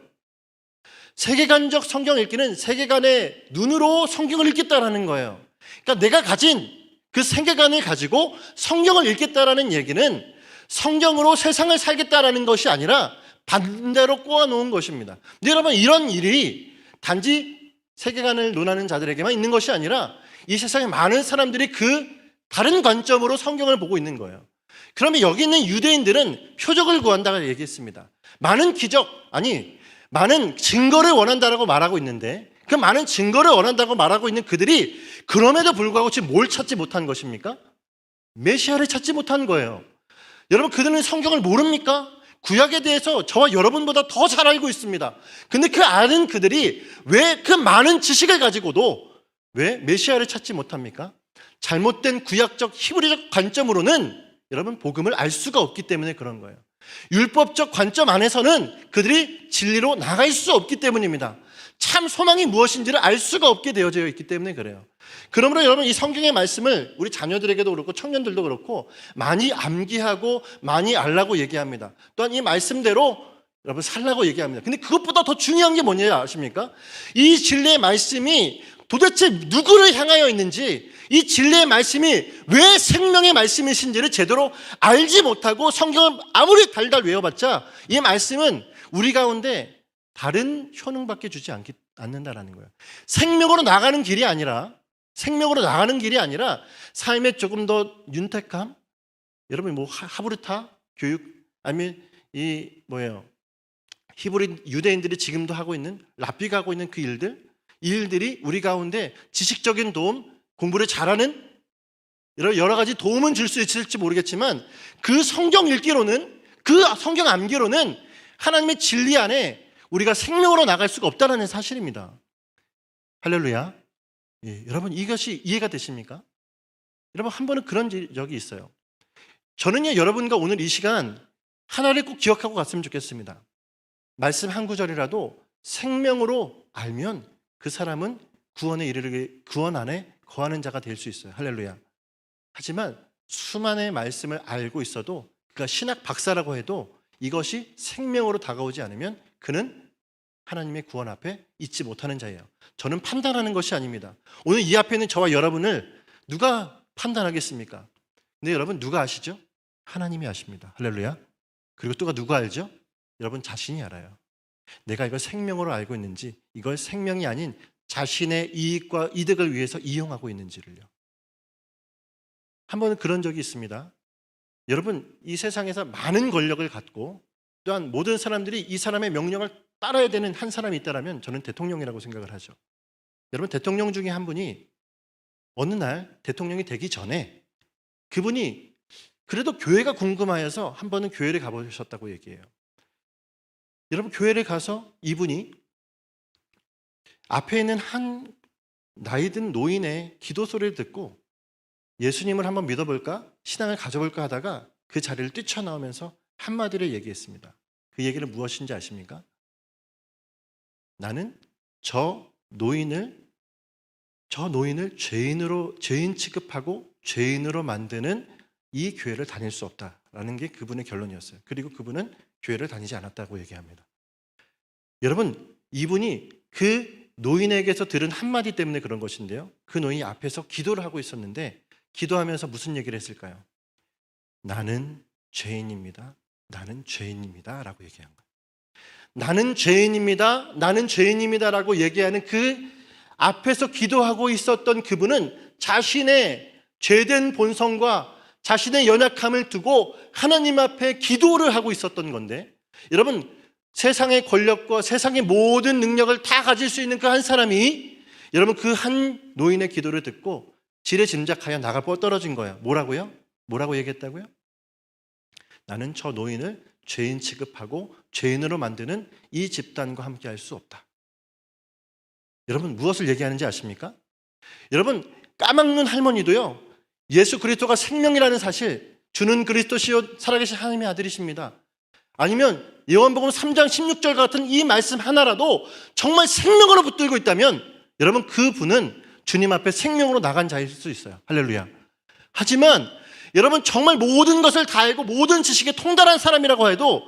세계관적 성경 읽기는 세계관의 눈으로 성경을 읽겠다라는 거예요. 그러니까 내가 가진 그 세계관을 가지고 성경을 읽겠다라는 얘기는 성경으로 세상을 살겠다라는 것이 아니라 반대로 꼬아놓은 것입니다. 근데 여러분, 이런 일이 단지 세계관을 논하는 자들에게만 있는 것이 아니라 이 세상에 많은 사람들이 그 다른 관점으로 성경을 보고 있는 거예요. 그러면 여기 있는 유대인들은 표적을 구한다고 얘기했습니다. 많은 기적, 아니 많은 증거를 원한다라고 말하고 있는데, 그 많은 증거를 원한다고 말하고 있는 그들이 그럼에도 불구하고 지금 뭘 찾지 못한 것입니까? 메시아를 찾지 못한 거예요. 여러분, 그들은 성경을 모릅니까? 구약에 대해서 저와 여러분보다 더 잘 알고 있습니다. 근데 그 아는 그들이 왜 그 많은 지식을 가지고도 왜 메시아를 찾지 못합니까? 잘못된 구약적 히브리적 관점으로는 여러분 복음을 알 수가 없기 때문에 그런 거예요. 율법적 관점 안에서는 그들이 진리로 나갈 수 없기 때문입니다. 참 소망이 무엇인지를 알 수가 없게 되어져 있기 때문에 그래요. 그러므로 여러분, 이 성경의 말씀을 우리 자녀들에게도 그렇고 청년들도 그렇고 많이 암기하고 많이 알라고 얘기합니다. 또한 이 말씀대로 여러분 살라고 얘기합니다. 근데 그것보다 더 중요한 게 뭔지 아십니까? 이 진리의 말씀이 도대체 누구를 향하여 있는지, 이 진리의 말씀이 왜 생명의 말씀이신지를 제대로 알지 못하고 성경을 아무리 달달 외워봤자 이 말씀은 우리 가운데 다른 효능밖에 주지 않는다라는 거예요. 생명으로 나가는 길이 아니라 삶의 조금 더 윤택함, 여러분 뭐 하브르타 교육, 아니면 이 히브리 유대인들이 지금도 하고 있는 랍비가 하고 있는 그 일들, 이 일들이 우리 가운데 지식적인 도움, 공부를 잘하는 여러 가지 도움은 줄 수 있을지 모르겠지만 그 성경 읽기로는, 그 성경 암기로는 하나님의 진리 안에 우리가 생명으로 나갈 수가 없다는 사실입니다. 할렐루야. 예, 여러분, 이것이 이해가 되십니까? 여러분, 한 번은 그런 적이 있어요. 저는요, 여러분과 오늘 이 시간 하나를 꼭 기억하고 갔으면 좋겠습니다. 말씀 한 구절이라도 생명으로 알면 그 사람은 구원에 이르게, 구원 안에 거하는 자가 될 수 있어요. 할렐루야. 하지만 수많은 말씀을 알고 있어도, 그가 신학 박사라고 해도 이것이 생명으로 다가오지 않으면 그는 하나님의 구원 앞에 있지 못하는 자예요. 저는 판단하는 것이 아닙니다. 오늘 이 앞에 있는 저와 여러분을 누가 판단하겠습니까? 근데 여러분, 누가 아시죠? 하나님이 아십니다. 할렐루야. 그리고 또 누가 알죠? 여러분 자신이 알아요. 내가 이걸 생명으로 알고 있는지, 이걸 생명이 아닌 자신의 이익과 이득을 위해서 이용하고 있는지를요. 한 번은 그런 적이 있습니다. 여러분, 이 세상에서 많은 권력을 갖고 또한 모든 사람들이 이 사람의 명령을 따라야 되는 한 사람이 있다면 저는 대통령이라고 생각을 하죠. 여러분, 대통령 중에 한 분이 어느 날 대통령이 되기 전에 그분이 그래도 교회가 궁금하여서 한 번은 교회를 가보셨다고 얘기해요. 여러분, 교회를 가서 이분이 앞에 있는 한 나이든 노인의 기도 소리를 듣고 예수님을 한번 믿어볼까? 신앙을 가져볼까 하다가 그 자리를 뛰쳐나오면서 한마디를 얘기했습니다. 그 얘기는 무엇인지 아십니까? 나는 저 노인을 죄인 취급하고 죄인으로 만드는 이 교회를 다닐 수 없다라는 게 그분의 결론이었어요. 그리고 그분은 교회를 다니지 않았다고 얘기합니다. 여러분, 이분이 그 노인에게서 들은 한마디 때문에 그런 것인데요, 그 노인이 앞에서 기도를 하고 있었는데 기도하면서 무슨 얘기를 했을까요? 나는 죄인입니다. 나는 죄인입니다 라고 얘기한 거예요. 나는 죄인입니다. 나는 죄인입니다 라고 얘기하는 그 앞에서 기도하고 있었던 그분은 자신의 죄된 본성과 자신의 연약함을 두고 하나님 앞에 기도를 하고 있었던 건데, 여러분, 세상의 권력과 세상의 모든 능력을 다 가질 수 있는 그 한 사람이 여러분 그 한 노인의 기도를 듣고 지레짐작하여 나가 떨어진 거예요. 뭐라고요? 뭐라고 얘기했다고요? 나는 저 노인을 죄인 취급하고 죄인으로 만드는 이 집단과 함께 할 수 없다. 여러분, 무엇을 얘기하는지 아십니까? 여러분, 까막눈 할머니도요, 예수 그리스도가 생명이라는 사실, 주는 그리스도시요 살아계신 하나님의 아들이십니다, 아니면 요한복음 3장 16절 같은 이 말씀 하나라도 정말 생명으로 붙들고 있다면 여러분, 그분은 주님 앞에 생명으로 나간 자일 수 있어요. 할렐루야. 하지만 여러분 정말 모든 것을 다 알고 모든 지식에 통달한 사람이라고 해도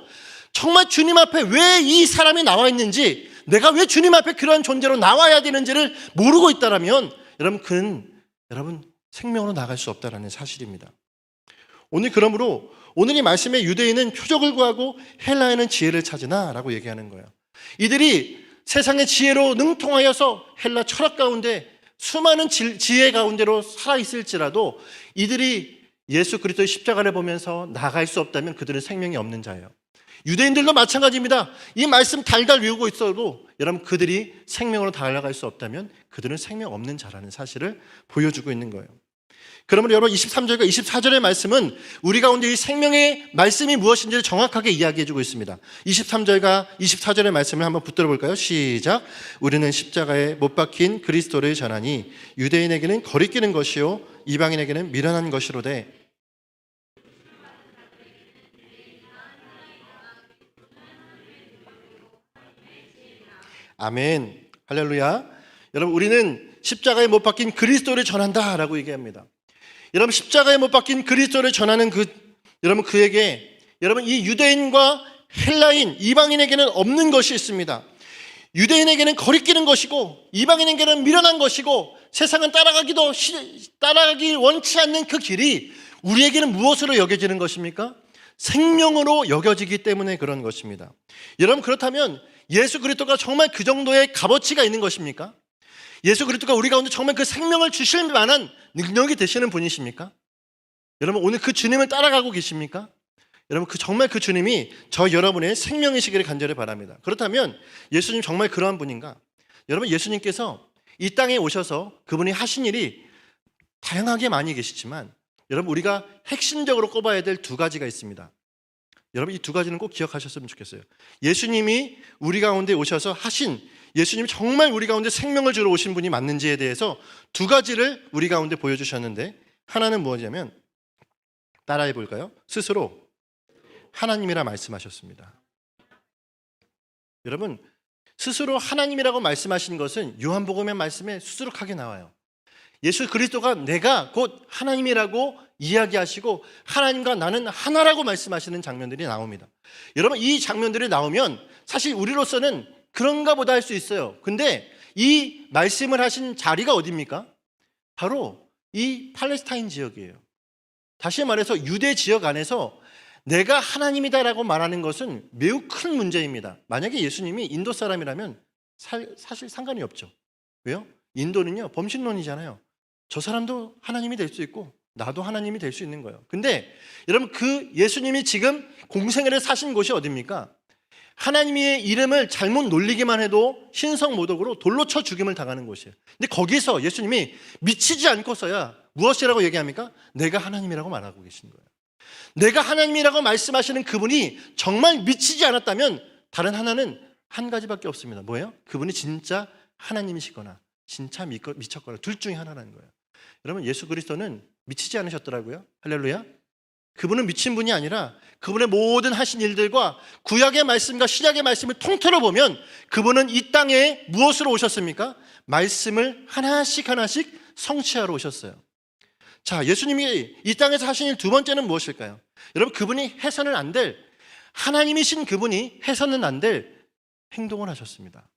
정말 주님 앞에 왜 이 사람이 나와 있는지, 내가 왜 주님 앞에 그러한 존재로 나와야 되는지를 모르고 있다라면 여러분 그는 생명으로 나갈 수 없다라는 사실입니다. 오늘 그러므로 오늘 이 말씀에 유대인은 표적을 구하고 헬라인은 지혜를 찾으나 라고 얘기하는 거예요. 이들이 세상의 지혜로 능통하여서 헬라 철학 가운데 수많은 지혜 가운데로 살아있을지라도 이들이 예수 그리스도의 십자가를 보면서 나아갈 수 없다면 그들은 생명이 없는 자예요. 유대인들도 마찬가지입니다. 이 말씀 달달 외우고 있어도 여러분 그들이 생명으로 달려갈 수 없다면 그들은 생명 없는 자라는 사실을 보여주고 있는 거예요. 그러면 여러분 23절과 24절의 말씀은 우리 가운데 이 생명의 말씀이 무엇인지를 정확하게 이야기해 주고 있습니다. 23절과 24절의 말씀을 한번 붙들어 볼까요? 시작. 우리는 십자가에 못 박힌 그리스도를 전하니 유대인에게는 거리끼는 것이요 이방인에게는 미련한 것이로되 아멘. 할렐루야. 여러분 우리는 십자가에 못 박힌 그리스도를 전한다라고 얘기합니다. 여러분 십자가에 못 박힌 그리스도를 전하는 여러분 그에게 여러분 이 유대인과 헬라인 이방인에게는 없는 것이 있습니다. 유대인에게는 거리끼는 것이고 이방인에게는 미련한 것이고 세상은 따라가기 원치 않는 그 길이 우리에게는 무엇으로 여겨지는 것입니까? 생명으로 여겨지기 때문에 그런 것입니다. 여러분 그렇다면 예수 그리스도가 정말 그 정도의 값어치가 있는 것입니까? 예수 그리스도가 우리 가운데 정말 그 생명을 주실 만한 능력이 되시는 분이십니까? 여러분 오늘 그 주님을 따라가고 계십니까? 여러분 정말 그 주님이 저 여러분의 생명이시기를 간절히 바랍니다. 그렇다면 예수님 정말 그러한 분인가? 여러분 예수님께서 이 땅에 오셔서 그분이 하신 일이 다양하게 많이 계시지만 여러분 우리가 핵심적으로 꼽아야 될 두 가지가 있습니다. 여러분 이 두 가지는 꼭 기억하셨으면 좋겠어요. 예수님이 우리 가운데 오셔서 하신 예수님이 정말 우리 가운데 생명을 주러 오신 분이 맞는지에 대해서 두 가지를 우리 가운데 보여주셨는데 하나는 무엇이냐면 따라해 볼까요? 스스로 하나님이라 말씀하셨습니다. 여러분 스스로 하나님이라고 말씀하신 것은 요한복음의 말씀에 수두룩하게 나와요. 예수 그리스도가 내가 곧 하나님이라고 이야기하시고 하나님과 나는 하나라고 말씀하시는 장면들이 나옵니다. 여러분 이 장면들이 나오면 사실 우리로서는 그런가 보다 할 수 있어요. 근데 이 말씀을 하신 자리가 어디입니까? 바로 이 팔레스타인 지역이에요. 다시 말해서 유대 지역 안에서 내가 하나님이다라고 말하는 것은 매우 큰 문제입니다. 만약에 예수님이 인도 사람이라면 사실 상관이 없죠. 왜요? 인도는요 범신론이잖아요. 저 사람도 하나님이 될 수 있고 나도 하나님이 될 수 있는 거예요. 근데 여러분 그 예수님이 지금 공생애를 사신 곳이 어디입니까? 하나님의 이름을 잘못 놀리기만 해도 신성모독으로 돌로 쳐 죽임을 당하는 곳이에요. 근데 거기서 예수님이 미치지 않고서야 무엇이라고 얘기합니까? 내가 하나님이라고 말하고 계신 거예요. 내가 하나님이라고 말씀하시는 그분이 정말 미치지 않았다면 다른 하나는 한 가지밖에 없습니다. 뭐예요? 그분이 진짜 하나님이시거나 진짜 미쳤거나 둘 중에 하나라는 거예요. 여러분 예수 그리스도는 미치지 않으셨더라고요. 할렐루야. 그분은 미친 분이 아니라 그분의 모든 하신 일들과 구약의 말씀과 신약의 말씀을 통틀어 보면 그분은 이 땅에 무엇으로 오셨습니까? 말씀을 하나씩 성취하러 오셨어요. 자, 예수님이 이 땅에서 하신 일 두 번째는 무엇일까요? 여러분 그분이 해서는 안 될 하나님이신 그분이 해서는 안 될 행동을 하셨습니다.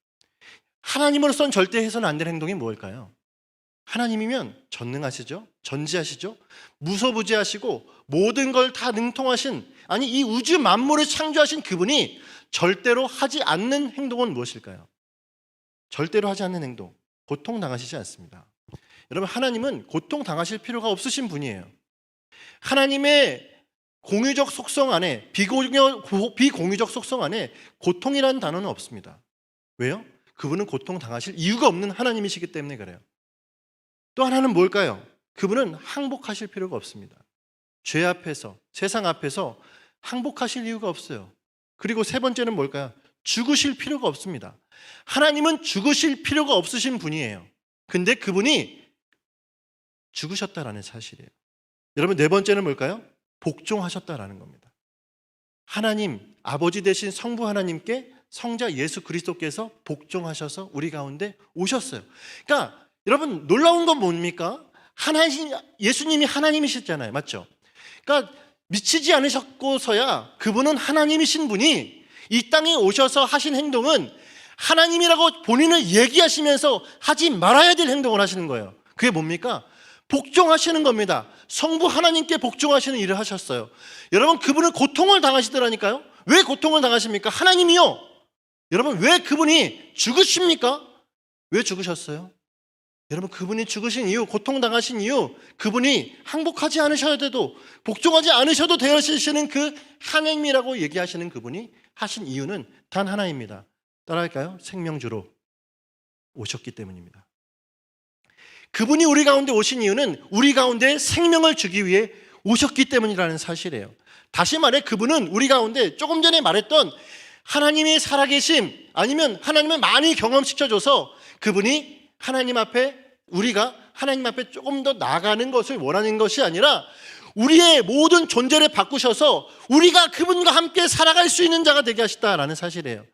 하나님으로서는 절대 해서는 안 될 행동이 무엇일까요? 하나님이면 전능하시죠? 전지하시죠? 무소부지하시고 모든 걸 다 능통하신 아니 이 우주 만물을 창조하신 그분이 절대로 하지 않는 행동은 무엇일까요? 절대로 하지 않는 행동, 고통당하시지 않습니다. 여러분 하나님은 고통당하실 필요가 없으신 분이에요. 하나님의 공유적 속성 안에 비공유적 속성 안에 고통이라는 단어는 없습니다. 왜요? 그분은 고통당하실 이유가 없는 하나님이시기 때문에 그래요. 또 하나는 뭘까요? 그분은 항복하실 필요가 없습니다. 죄 앞에서 세상 앞에서 항복하실 이유가 없어요. 그리고 세 번째는 뭘까요? 죽으실 필요가 없습니다. 하나님은 죽으실 필요가 없으신 분이에요. 근데 그분이 죽으셨다라는 사실이에요. 여러분 네 번째는 뭘까요? 복종하셨다라는 겁니다. 하나님 아버지 되신 성부 하나님께 성자 예수 그리스도께서 복종하셔서 우리 가운데 오셨어요. 그러니까 여러분 놀라운 건 뭡니까? 예수님이 하나님이셨잖아요. 맞죠? 그러니까 미치지 않으셨고서야 그분은 하나님이신 분이 이 땅에 오셔서 하신 행동은 하나님이라고 본인을 얘기하시면서 하지 말아야 될 행동을 하시는 거예요. 그게 뭡니까? 복종하시는 겁니다. 성부 하나님께 복종하시는 일을 하셨어요. 여러분, 그분은 고통을 당하시더라니까요. 왜 고통을 당하십니까? 하나님이요. 여러분, 왜 그분이 죽으십니까? 왜 죽으셨어요? 여러분, 그분이 죽으신 이유, 고통당하신 이유, 그분이 항복하지 않으셔야 돼도, 복종하지 않으셔도 되시는 그 하나님이라고 얘기하시는 그분이 하신 이유는 단 하나입니다. 따라할까요? 생명주로 오셨기 때문입니다. 그분이 우리 가운데 오신 이유는 우리 가운데 생명을 주기 위해 오셨기 때문이라는 사실이에요. 다시 말해, 그분은 우리 가운데 조금 전에 말했던 하나님의 살아계심, 아니면 하나님을 많이 경험시켜줘서 그분이 하나님 앞에, 우리가 하나님 앞에 조금 더 나아가는 것을 원하는 것이 아니라 우리의 모든 존재를 바꾸셔서 우리가 그분과 함께 살아갈 수 있는 자가 되게 하시다라는 사실이에요.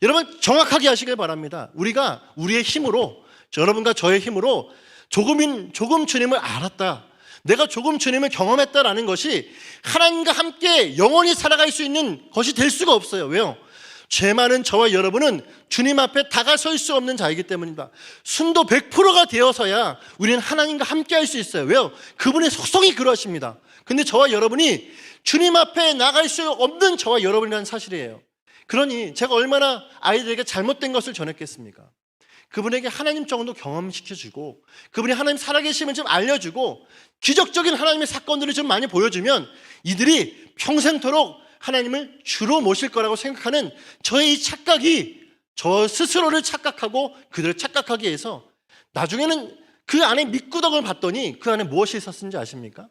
여러분, 정확하게 하시길 바랍니다. 우리가 우리의 힘으로, 여러분과 저의 힘으로 조금 주님을 알았다, 내가 조금 주님을 경험했다라는 것이 하나님과 함께 영원히 살아갈 수 있는 것이 될 수가 없어요. 왜요? 죄 많은 저와 여러분은 주님 앞에 다가설 수 없는 자이기 때문입니다. 순도 100%가 되어서야 우리는 하나님과 함께 할 수 있어요. 왜요? 그분의 속성이 그러하십니다. 근데 저와 여러분이 주님 앞에 나갈 수 없는 저와 여러분이라는 사실이에요. 그러니 제가 얼마나 아이들에게 잘못된 것을 전했겠습니까? 그분에게 하나님 정도 경험시켜주고, 그분이 하나님 살아계심을 좀 알려주고, 기적적인 하나님의 사건들을 좀 많이 보여주면 이들이 평생토록 하나님을 주로 모실 거라고 생각하는 저의 이 착각이 저 스스로를 착각하고 그들을 착각하게 해서 나중에는 그 안에 밑구덕을 봤더니 그 안에 무엇이 있었는지 아십니까?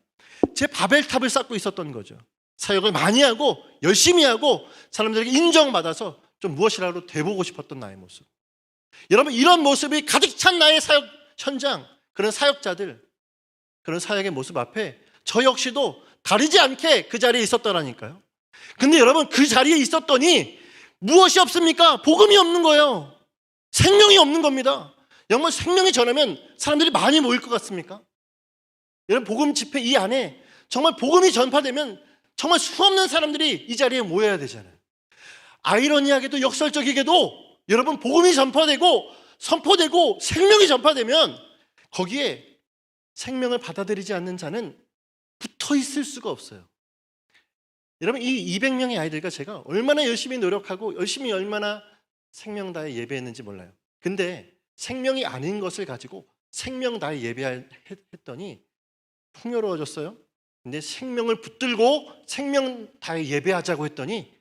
제 바벨탑을 쌓고 있었던 거죠. 사역을 많이 하고 열심히 하고 사람들에게 인정받아서 좀 무엇이라도 돼보고 싶었던 나의 모습. 여러분, 이런 모습이 가득 찬 나의 사역 현장, 그런 사역자들, 그런 사역의 모습 앞에 저 역시도 다르지 않게 그 자리에 있었더라니까요. 근데 여러분, 그 자리에 있었더니 무엇이 없습니까? 복음이 없는 거예요. 생명이 없는 겁니다. 정말 생명이 전하면 사람들이 많이 모일 것 같습니까? 여러분, 복음 집회 이 안에 정말 복음이 전파되면 정말 수없는 사람들이 이 자리에 모여야 되잖아요. 아이러니하게도 역설적이게도 여러분, 복음이 전파되고 선포되고 생명이 전파되면 거기에 생명을 받아들이지 않는 자는 붙어 있을 수가 없어요. 여러분, 이 200명의 아이들과 제가 얼마나 열심히 노력하고 열심히 얼마나 생명 다해 예배했는지 몰라요. 근데 생명이 아닌 것을 가지고 생명 다해 예배했더니 풍요로워졌어요. 근데 생명을 붙들고 생명 다해 예배하자고 했더니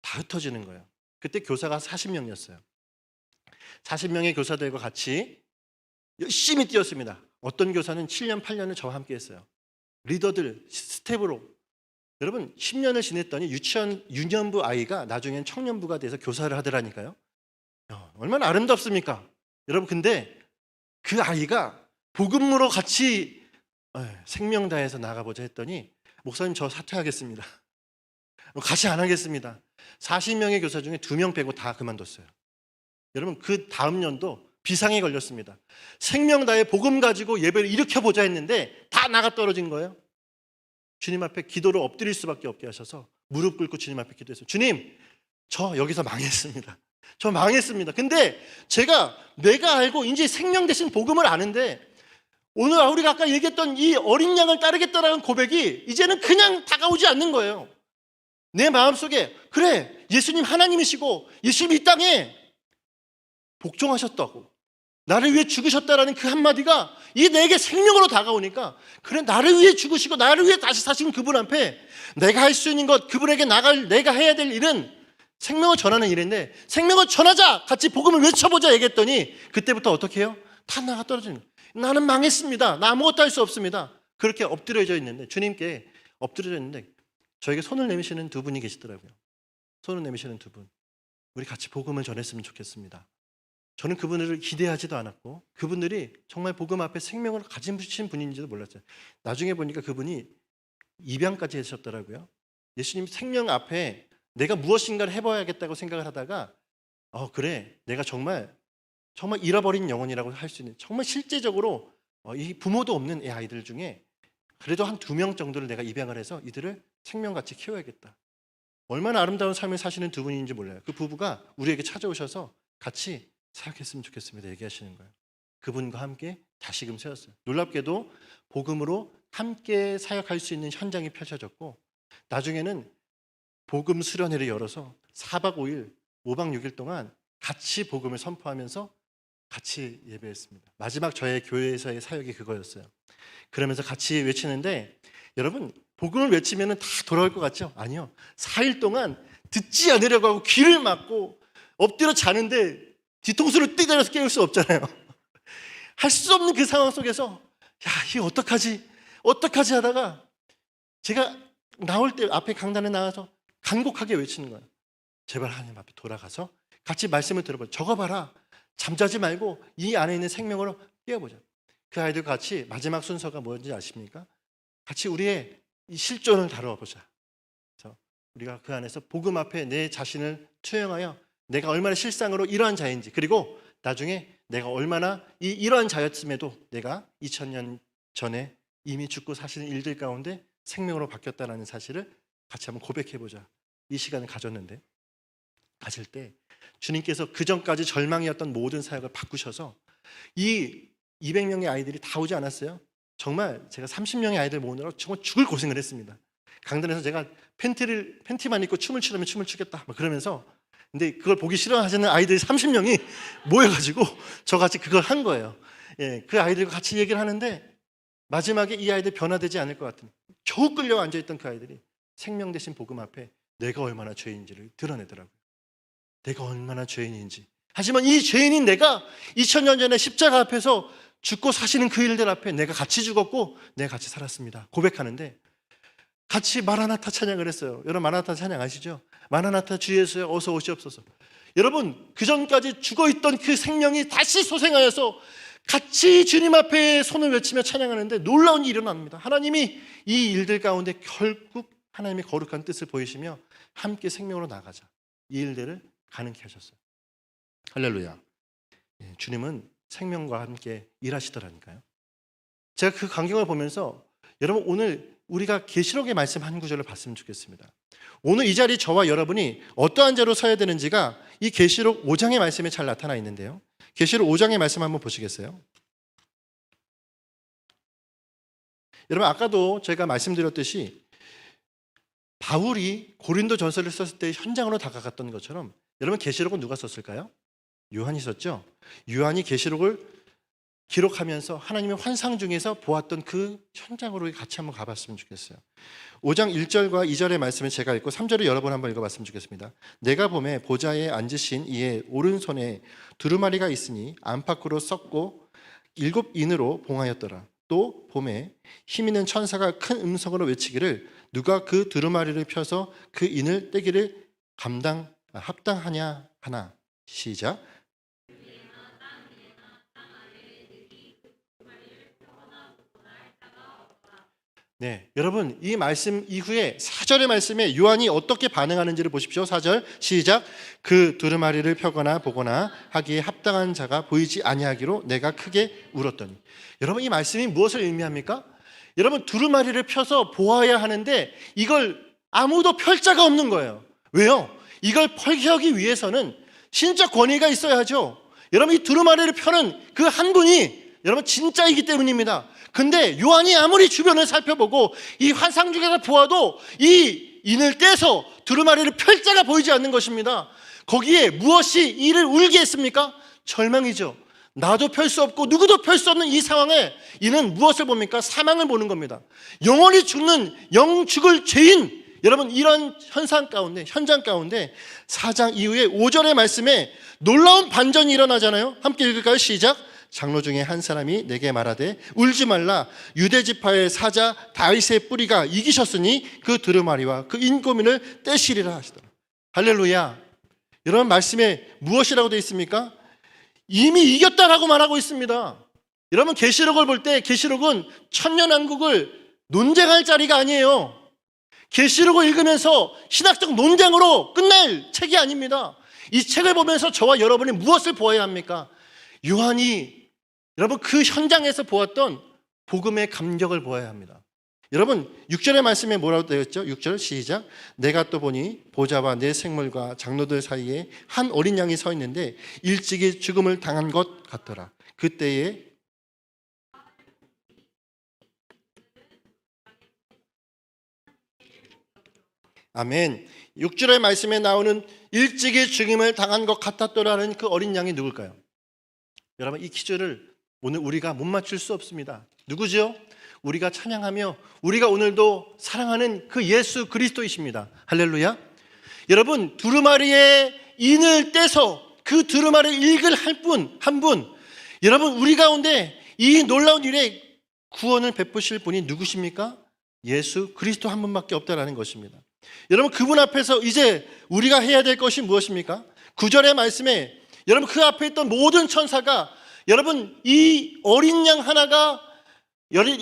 다 흩어지는 거예요. 그때 교사가 40명이었어요. 40명의 교사들과 같이 열심히 뛰었습니다. 어떤 교사는 7년, 8년을 저와 함께 했어요. 리더들, 스텝으로. 여러분, 10년을 지냈더니 유년부 아이가 나중엔 청년부가 돼서 교사를 하더라니까요. 얼마나 아름답습니까? 여러분, 근데 그 아이가 복음으로 같이 생명 다해서 나가보자 했더니 목사님, 저 사퇴하겠습니다. 같이 안 하겠습니다. 40명의 교사 중에 2명 빼고 다 그만뒀어요. 여러분, 그 다음 년도 비상에 걸렸습니다. 생명 다해 복음 가지고 예배를 일으켜보자 했는데 다 나가 떨어진 거예요. 주님 앞에 기도를 엎드릴 수밖에 없게 하셔서 무릎 꿇고 주님 앞에 기도했어요. 주님, 저 여기서 망했습니다. 저 망했습니다. 근데 내가 알고 이제 생명 대신 복음을 아는데 오늘 우리가 아까 얘기했던 이 어린 양을 따르겠다라는 고백이 이제는 그냥 다가오지 않는 거예요. 내 마음속에, 그래, 예수님 하나님이시고 예수님 이 땅에 복종하셨다고, 나를 위해 죽으셨다라는 그 한마디가 이 내게 생명으로 다가오니까, 그래, 나를 위해 죽으시고 나를 위해 다시 사신 그분 앞에 내가 할 수 있는 것, 그분에게 내가 해야 될 일은 생명을 전하는 일인데, 생명을 전하자, 같이 복음을 외쳐보자 얘기했더니 그때부터 어떻게 해요? 다 나가 떨어지는 거예요. 나는 망했습니다. 나 아무것도 할 수 없습니다. 그렇게 엎드려져 있는데, 주님께 엎드려져 있는데 저에게 손을 내미시는 두 분이 계시더라고요. 손을 내미시는 두 분. 우리 같이 복음을 전했으면 좋겠습니다. 저는 그분들을 기대하지도 않았고 그분들이 정말 복음 앞에 생명을 가지신 분인지도 몰랐어요. 나중에 보니까 그분이 입양까지 하셨더라고요. 예수님 생명 앞에 내가 무엇인가를 해봐야겠다고 생각을 하다가 그래, 내가 정말 잃어버린 영혼이라고 할 수 있는, 정말 실제적으로 이 부모도 없는 애 아이들 중에 그래도 한 2명 정도를 내가 입양을 해서 이들을 생명같이 키워야겠다. 얼마나 아름다운 삶을 사시는 두 분인지 몰라요. 그 부부가 우리에게 찾아오셔서 같이 사역했으면 좋겠습니다 얘기하시는 거예요. 그분과 함께 다시금 세웠어요. 놀랍게도 복음으로 함께 사역할 수 있는 현장이 펼쳐졌고, 나중에는 복음 수련회를 열어서 4박 5일, 5박 6일 동안 같이 복음을 선포하면서 같이 예배했습니다. 마지막 저의 교회에서의 사역이 그거였어요. 그러면서 같이 외치는데, 여러분 복음을 외치면 다 돌아올 것 같죠? 아니요. 4일 동안 듣지 않으려고 하고 귀를 막고 엎드려 자는데 뒤통수를 띠대려서 깨울 수 없잖아요. 할 수 없는 그 상황 속에서 이거 어떡하지 하다가 제가 나올 때 앞에 강단에 나와서 간곡하게 외치는 거예요. 제발 하나님 앞에 돌아가서 같이 말씀을 들어보자. 적어봐라. 잠자지 말고 이 안에 있는 생명으로 깨워보자. 그 아이들과 같이 마지막 순서가 뭔지 아십니까? 같이 우리의 이 실존을 다뤄보자. 그래서 우리가 그 안에서 복음 앞에 내 자신을 투영하여 내가 얼마나 실상으로 이러한 자인지, 그리고 나중에 내가 얼마나 이러한 자였음에도 내가 2000년 전에 이미 죽고 사시는 일들 가운데 생명으로 바뀌었다는 사실을 같이 한번 고백해보자. 이 시간을 가질 때 주님께서 그 전까지 절망이었던 모든 사역을 바꾸셔서 이 200명의 아이들이 다 오지 않았어요. 정말 제가 30명의 아이들 모으느라 정말 죽을 고생을 했습니다. 강단에서 제가 팬티만 입고 춤을 추려면 춤을 추겠다 그러면서, 근데 그걸 보기 싫어하시는 아이들이 30명이 모여가지고 저같이 그걸 한 거예요. 그 아이들과 같이 얘기를 하는데 마지막에 이 아이들 변화되지 않을 것 같은, 겨우 끌려 앉아있던 그 아이들이 생명 대신 복음 앞에 내가 얼마나 죄인지를 드러내더라고요. 내가 얼마나 죄인인지. 하지만 이 죄인인 내가 2000년 전에 십자가 앞에서 죽고 사시는 그 일들 앞에 내가 같이 죽었고 내가 같이 살았습니다 고백하는데, 같이 마라나타 찬양을 했어요. 여러분 마라나타 찬양 아시죠? 마라나타 주 예수여 어서 오시옵소서. 여러분 그 전까지 죽어있던 그 생명이 다시 소생하여서 같이 주님 앞에 손을 외치며 찬양하는데 놀라운 일이 일어납니다. 하나님이 이 일들 가운데 결국 하나님의 거룩한 뜻을 보이시며 함께 생명으로 나가자, 이 일들을 가능케 하셨어요. 할렐루야. 주님은 생명과 함께 일하시더라니까요. 제가 그 광경을 보면서 여러분 오늘 우리가 계시록의 말씀 한 구절을 봤으면 좋겠습니다. 오늘 이 자리 저와 여러분이 어떠한 자로 서야 되는지가 이 계시록 5장의 말씀에 잘 나타나 있는데요. 계시록 5장의 말씀 한번 보시겠어요? 여러분 아까도 제가 말씀드렸듯이 바울이 고린도 전서를 썼을 때 현장으로 다가갔던 것처럼, 여러분 계시록은 누가 썼을까요? 요한이 썼죠. 요한이 계시록을 기록하면서 하나님의 환상 중에서 보았던 그 현장으로 같이 한번 가봤으면 좋겠어요. 5장 1절과 2절의 말씀을 제가 읽고 3절을 여러 번 한번 읽어봤으면 좋겠습니다. 내가 보매 보좌에 앉으신 이의 오른손에 두루마리가 있으니 안팎으로 썩고 7인으로 봉하였더라. 또 보매 힘 있는 천사가 큰 음성으로 외치기를 누가 그 두루마리를 펴서 그 인을 떼기를 합당하냐 하나. 시작. 네, 여러분 이 말씀 이후에 4절의 말씀에 요한이 어떻게 반응하는지를 보십시오. 4절 시작. 그 두루마리를 펴거나 보거나 하기에 합당한 자가 보이지 아니하기로 내가 크게 울었더니. 여러분 이 말씀이 무엇을 의미합니까? 여러분 두루마리를 펴서 보아야 하는데 이걸 아무도 펼 자가 없는 거예요. 왜요? 이걸 펼기 위해서는 신적 권위가 있어야 하죠. 여러분 이 두루마리를 펴는 그 한 분이 여러분 진짜이기 때문입니다. 근데 요한이 아무리 주변을 살펴보고 이 환상 중에서 보아도 이 인을 떼서 두루마리를 펼 자가 보이지 않는 것입니다. 거기에 무엇이 이를 울게 했습니까? 절망이죠. 나도 펼 수 없고 누구도 펼 수 없는 이 상황에 이는 무엇을 봅니까? 사망을 보는 겁니다. 영원히 죽는 영 죽을 죄인. 여러분 이런 현장 가운데 4장 이후에 5절의 말씀에 놀라운 반전이 일어나잖아요. 함께 읽을까요? 시작. 장로 중에 한 사람이 내게 말하되 울지 말라. 유대 지파의 사자 다윗의 뿌리가 이기셨으니 그 두루마리와 그 인고민을 떼시리라 하시더라. 할렐루야. 여러분 말씀에 무엇이라고 되어 있습니까? 이미 이겼다라고 말하고 있습니다. 여러분 계시록을 볼 때 계시록은 천년왕국을 논쟁할 자리가 아니에요. 계시록을 읽으면서 신학적 논쟁으로 끝날 책이 아닙니다. 이 책을 보면서 저와 여러분이 무엇을 보아야 합니까? 요한이 여러분 그 현장에서 보았던 복음의 감격을 보아야 합니다. 여러분 6절의 말씀에 뭐라고 되어 있죠? 6절 시작. 내가 또 보니 보좌와 내 생물과 장로들 사이에 한 어린 양이 서 있는데 일찍이 죽음을 당한 것 같더라. 그때에 아멘. 6절의 말씀에 나오는 일찍이 죽임을 당한 것 같았더라는 그 어린 양이 누굴까요? 여러분 이 퀴즈를 오늘 우리가 못 맞출 수 없습니다. 누구죠? 우리가 찬양하며 우리가 오늘도 사랑하는 그 예수 그리스도이십니다. 할렐루야. 여러분 두루마리의 인을 떼서 그 두루마리를 읽을 한 분, 여러분 우리 가운데 이 놀라운 일에 구원을 베푸실 분이 누구십니까? 예수 그리스도 한 분밖에 없다라는 것입니다. 여러분 그분 앞에서 이제 우리가 해야 될 것이 무엇입니까? 9절의 말씀에 여러분 그 앞에 있던 모든 천사가 여러분 이 어린 양 하나가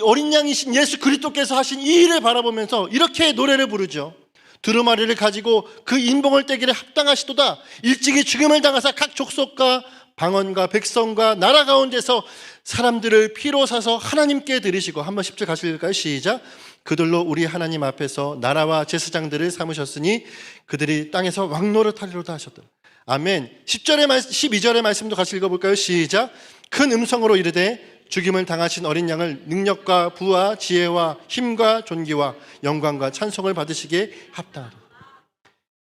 어린 양이신 예수 그리스도께서 하신 이 일을 바라보면서 이렇게 노래를 부르죠. 두루마리를 가지고 그 인봉을 떼기를 합당하시도다. 일찍이 죽음을 당하사 각 족속과 방언과 백성과 나라 가운데서 사람들을 피로 사서 하나님께 드리시고 한번 10절 가실까요? 시작. 그들로 우리 하나님 앞에서 나라와 제사장들을 삼으셨으니 그들이 땅에서 왕노릇하리로다 하셨더라. 아멘. 12절의 말씀도 같이 읽어볼까요? 시작. 큰 음성으로 이르되 죽임을 당하신 어린 양을 능력과 부와 지혜와 힘과 존귀와 영광과 찬송을 받으시기에 합당하다.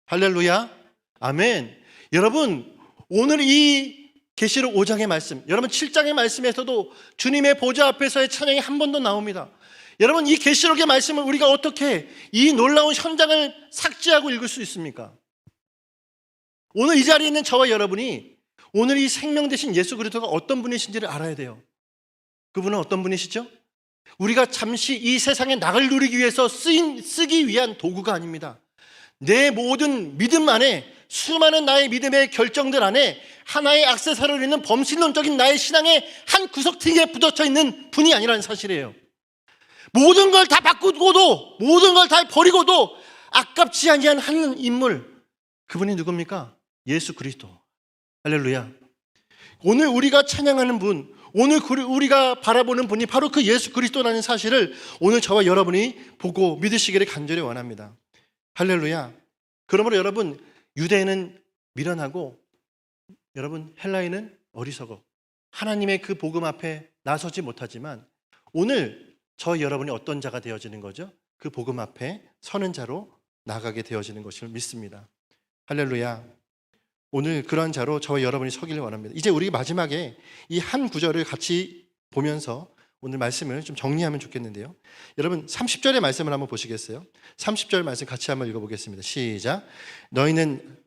할렐루야. 아멘. 여러분 오늘 이 계시록 5장의 말씀, 여러분 7장의 말씀에서도 주님의 보좌 앞에서의 찬양이 한 번 더 나옵니다. 여러분 이 계시록의 말씀을 우리가 어떻게 이 놀라운 현장을 삭제하고 읽을 수 있습니까? 오늘 이 자리에 있는 저와 여러분이 오늘 이 생명 되신 예수 그리스도가 어떤 분이신지를 알아야 돼요. 그분은 어떤 분이시죠? 우리가 잠시 이 세상에 낙을 누리기 위해서 쓰기 위한 도구가 아닙니다. 내 모든 믿음 안에, 수많은 나의 믿음의 결정들 안에 하나의 액세서리로 있는 범신론적인 나의 신앙의 한 구석탱이에 붙어져 있는 분이 아니라는 사실이에요. 모든 걸 다 바꾸고도, 모든 걸 다 버리고도 아깝지 아니한 한 인물, 그분이 누굽니까? 예수 그리스도. 할렐루야. 오늘 우리가 찬양하는 분, 오늘 우리가 바라보는 분이 바로 그 예수 그리스도라는 사실을 오늘 저와 여러분이 보고 믿으시기를 간절히 원합니다. 할렐루야. 그러므로 여러분 유대인은 미련하고 여러분 헬라인은 어리석어 하나님의 그 복음 앞에 나서지 못하지만 오늘 저 여러분이 어떤 자가 되어지는 거죠? 그 복음 앞에 서는 자로 나가게 되어지는 것을 믿습니다. 할렐루야. 오늘 그런 자로 저와 여러분이 서기를 원합니다. 이제 우리 마지막에 이 한 구절을 같이 보면서 오늘 말씀을 좀 정리하면 좋겠는데요. 여러분 30절의 말씀을 한번 보시겠어요? 30절 말씀 같이 한번 읽어보겠습니다. 시작. 너희는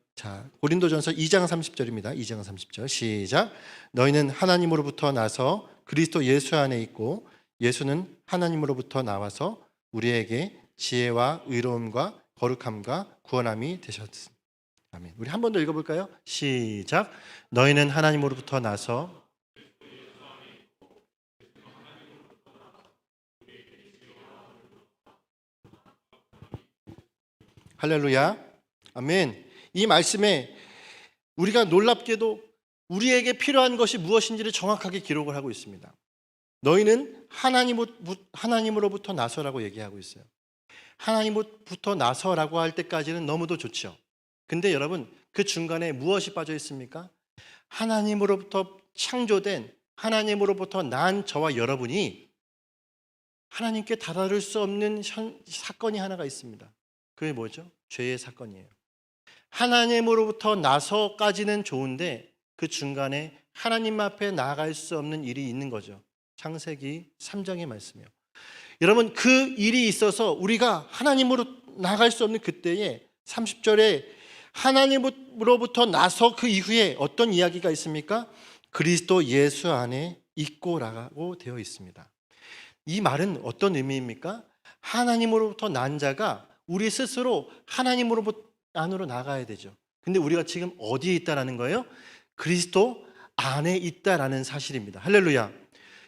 고린도전서 2장 30절입니다. 2장 30절 시작. 너희는 하나님으로부터 나서 그리스도 예수 안에 있고 예수는 하나님으로부터 나와서 우리에게 지혜와 의로움과 거룩함과 구원함이 되셨습니다. 아멘. 우리 한 번 더 읽어볼까요? 시작. 너희는 하나님으로부터 나서 할렐루야. 아멘. 이 말씀에 우리가 놀랍게도 우리에게 필요한 것이 무엇인지를 정확하게 기록을 하고 있습니다. 너희는 하나님으로부터 나서라고 얘기하고 있어요. 하나님으로부터 나서라고 할 때까지는 너무도 좋죠. 근데 여러분 그 중간에 무엇이 빠져 있습니까? 하나님으로부터 창조된, 하나님으로부터 난 저와 여러분이 하나님께 다다를 수 없는 사건이 하나가 있습니다. 그게 뭐죠? 죄의 사건이에요. 하나님으로부터 나서까지는 좋은데 그 중간에 하나님 앞에 나아갈 수 없는 일이 있는 거죠. 창세기 3장의 말씀이요. 여러분 그 일이 있어서 우리가 하나님으로 나아갈 수 없는 그때에 30절에 하나님으로부터 나서 그 이후에 어떤 이야기가 있습니까? 그리스도 예수 안에 있고라고 되어 있습니다. 이 말은 어떤 의미입니까? 하나님으로부터 난 자가 우리 스스로 하나님으로부터 안으로 나가야 되죠. 근데 우리가 지금 어디에 있다라는 거예요? 그리스도 안에 있다라는 사실입니다. 할렐루야.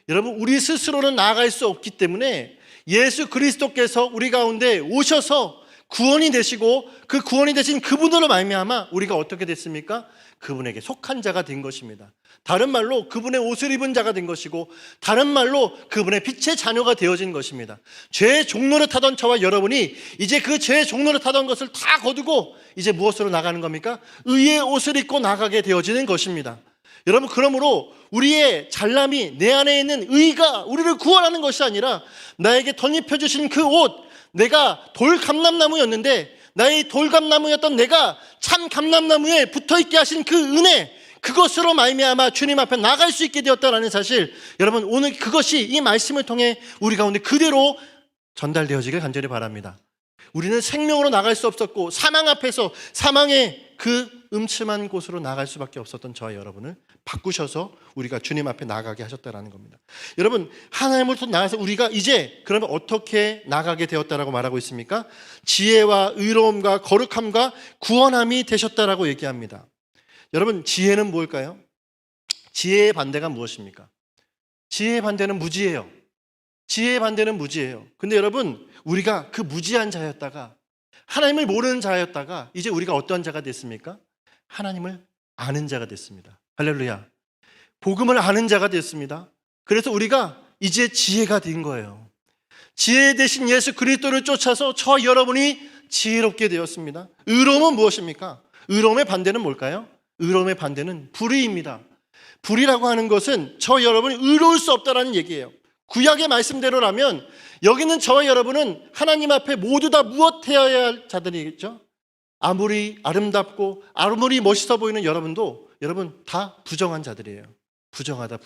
여러분 우리 스스로는 나아갈 수 없기 때문에 예수 그리스도께서 우리 가운데 오셔서 구원이 되시고 그 구원이 되신 그분으로 말미암아 우리가 어떻게 됐습니까? 그분에게 속한 자가 된 것입니다. 다른 말로 그분의 옷을 입은 자가 된 것이고, 다른 말로 그분의 빛의 자녀가 되어진 것입니다. 죄의 종로를 타던 저와 여러분이 이제 그 죄의 종로를 타던 것을 다 거두고 이제 무엇으로 나가는 겁니까? 의의 옷을 입고 나가게 되어지는 것입니다. 여러분, 그러므로 우리의 잘남이, 내 안에 있는 의가 우리를 구원하는 것이 아니라 나에게 덧입혀 주신 그 옷, 내가 돌 감람나무였는데 나의 돌 감람나무였던 내가 참 감람나무에 붙어있게 하신 그 은혜, 그것으로 말미암아 주님 앞에 나갈 수 있게 되었다는 사실, 여러분 오늘 그것이 이 말씀을 통해 우리 가운데 그대로 전달되어지길 간절히 바랍니다. 우리는 생명으로 나갈 수 없었고 사망 앞에서 사망의 그 음침한 곳으로 나갈 수밖에 없었던 저와 여러분을 바꾸셔서 우리가 주님 앞에 나가게 하셨다는 겁니다. 여러분, 하나님으로부터 나가서 우리가 이제 그러면 어떻게 나가게 되었다라고 말하고 있습니까? 지혜와 의로움과 거룩함과 구원함이 되셨다라고 얘기합니다. 여러분, 지혜는 뭘까요? 지혜의 반대가 무엇입니까? 지혜의 반대는 무지예요. 지혜의 반대는 무지예요. 근데 여러분, 우리가 그 무지한 자였다가, 하나님을 모르는 자였다가 이제 우리가 어떠한 자가 됐습니까? 하나님을 아는 자가 됐습니다. 할렐루야. 복음을 아는 자가 됐습니다. 그래서 우리가 이제 지혜가 된 거예요. 지혜 대신 예수 그리스도를 쫓아서 저 여러분이 지혜롭게 되었습니다. 의로움은 무엇입니까? 의로움의 반대는 뭘까요? 의로움의 반대는 불의입니다. 불의라고 하는 것은 저 여러분이 의로울 수 없다라는 얘기예요. 구약의 말씀대로라면 여기는 저와 여러분은 하나님 앞에 모두 다 무엇해야 할 자들이겠죠? 아무리 아름답고 아무리 멋있어 보이는 여러분도 여러분 다 부정한 자들이에요. 부정하다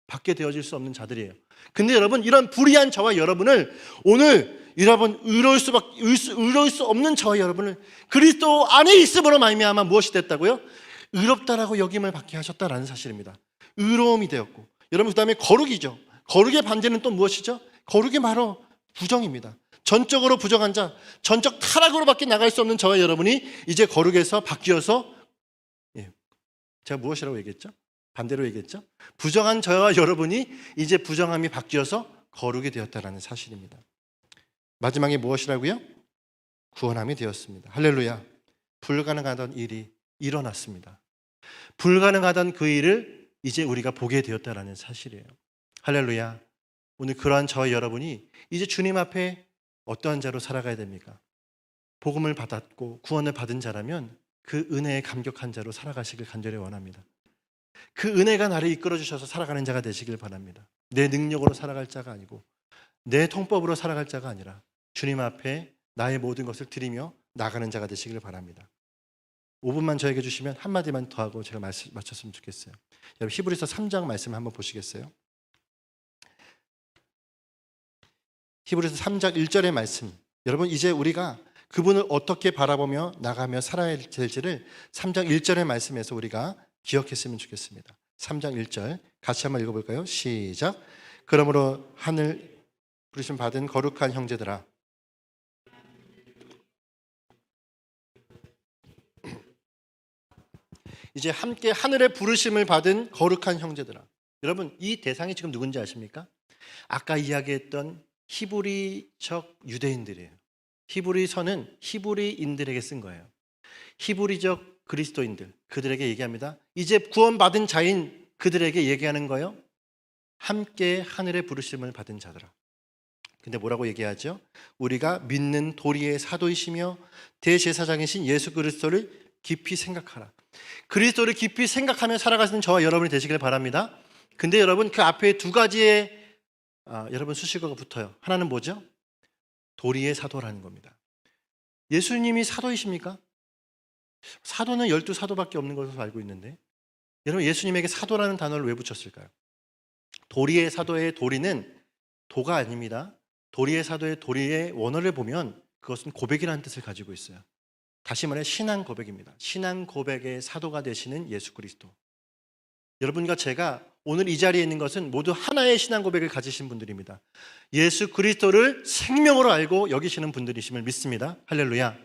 받게 되어질 수 없는 자들이에요. 근데 여러분, 이런 불의한 저와 여러분을 오늘 여러분 의로울 수 없는 저와 여러분을 그리스도 안에 있음으로 말미암아 무엇이 됐다고요? 의롭다라고 여김을 받게 하셨다라는 사실입니다. 의로움이 되었고, 여러분 그 다음에 거룩이죠. 거룩의 반대는 또 무엇이죠? 거룩이 바로 부정입니다. 전적으로 부정한 자, 전적 타락으로밖에 나갈 수 없는 저와 여러분이 이제 거룩에서 바뀌어서, 제가 무엇이라고 얘기했죠? 반대로 얘기했죠? 부정한 저와 여러분이 이제 부정함이 바뀌어서 거룩이 되었다는 사실입니다. 마지막에 무엇이라고요? 구원함이 되었습니다. 할렐루야. 불가능하던 일이 일어났습니다. 불가능하던 그 일을 이제 우리가 보게 되었다는 사실이에요. 할렐루야. 오늘 그러한 저와 여러분이 이제 주님 앞에 어떠한 자로 살아가야 됩니까? 복음을 받았고 구원을 받은 자라면 그 은혜에 감격한 자로 살아가시길 간절히 원합니다. 그 은혜가 나를 이끌어 주셔서 살아가는 자가 되시길 바랍니다. 내 능력으로 살아갈 자가 아니고 내 통법으로 살아갈 자가 아니라 주님 앞에 나의 모든 것을 드리며 나가는 자가 되시길 바랍니다. 5분만 저에게 주시면 한마디만 더 하고 제가 마쳤으면 좋겠어요. 여러분, 히브리서 3장 말씀 한번 보시겠어요? 히브리서 3장 1절의 말씀. 여러분, 이제 우리가 그분을 어떻게 바라보며 나가며 살아야 될지를 3장 1절의 말씀에서 우리가 기억했으면 좋겠습니다. 3장 1절 같이 한번 읽어볼까요? 시작. 그러므로 하늘 부르심 받은 거룩한 형제들아, 이제 함께 하늘의 부르심을 받은 거룩한 형제들아. 여러분, 이 대상이 지금 누군지 아십니까? 아까 이야기했던 히브리적 유대인들이에요. 히브리서는 히브리인들에게 쓴 거예요. 히브리적 그리스도인들, 그들에게 얘기합니다. 이제 구원받은 자인 그들에게 얘기하는 거예요. 함께 하늘의 부르심을 받은 자들아. 근데 뭐라고 얘기하죠? 우리가 믿는 도리의 사도이시며 대제사장이신 예수 그리스도를 깊이 생각하라. 그리스도를 깊이 생각하며 살아가시는 저와 여러분이 되시길 바랍니다. 근데 여러분, 그 앞에 두 가지의 여러분 수식어가 붙어요. 하나는 뭐죠? 도리의 사도라는 겁니다. 예수님이 사도이십니까? 사도는 12사도밖에 없는 것으로 알고 있는데, 여러분 예수님에게 사도라는 단어를 왜 붙였을까요? 도리의 사도의 도리는 도가 아닙니다. 도리의 사도의 도리의 원어를 보면 그것은 고백이라는 뜻을 가지고 있어요. 다시 말해 신앙 고백입니다. 신앙 고백의 사도가 되시는 예수 그리스도. 여러분과 제가 오늘 이 자리에 있는 것은 모두 하나의 신앙 고백을 가지신 분들입니다. 예수 그리스도를 생명으로 알고 여기시는 분들이심을 믿습니다. 할렐루야.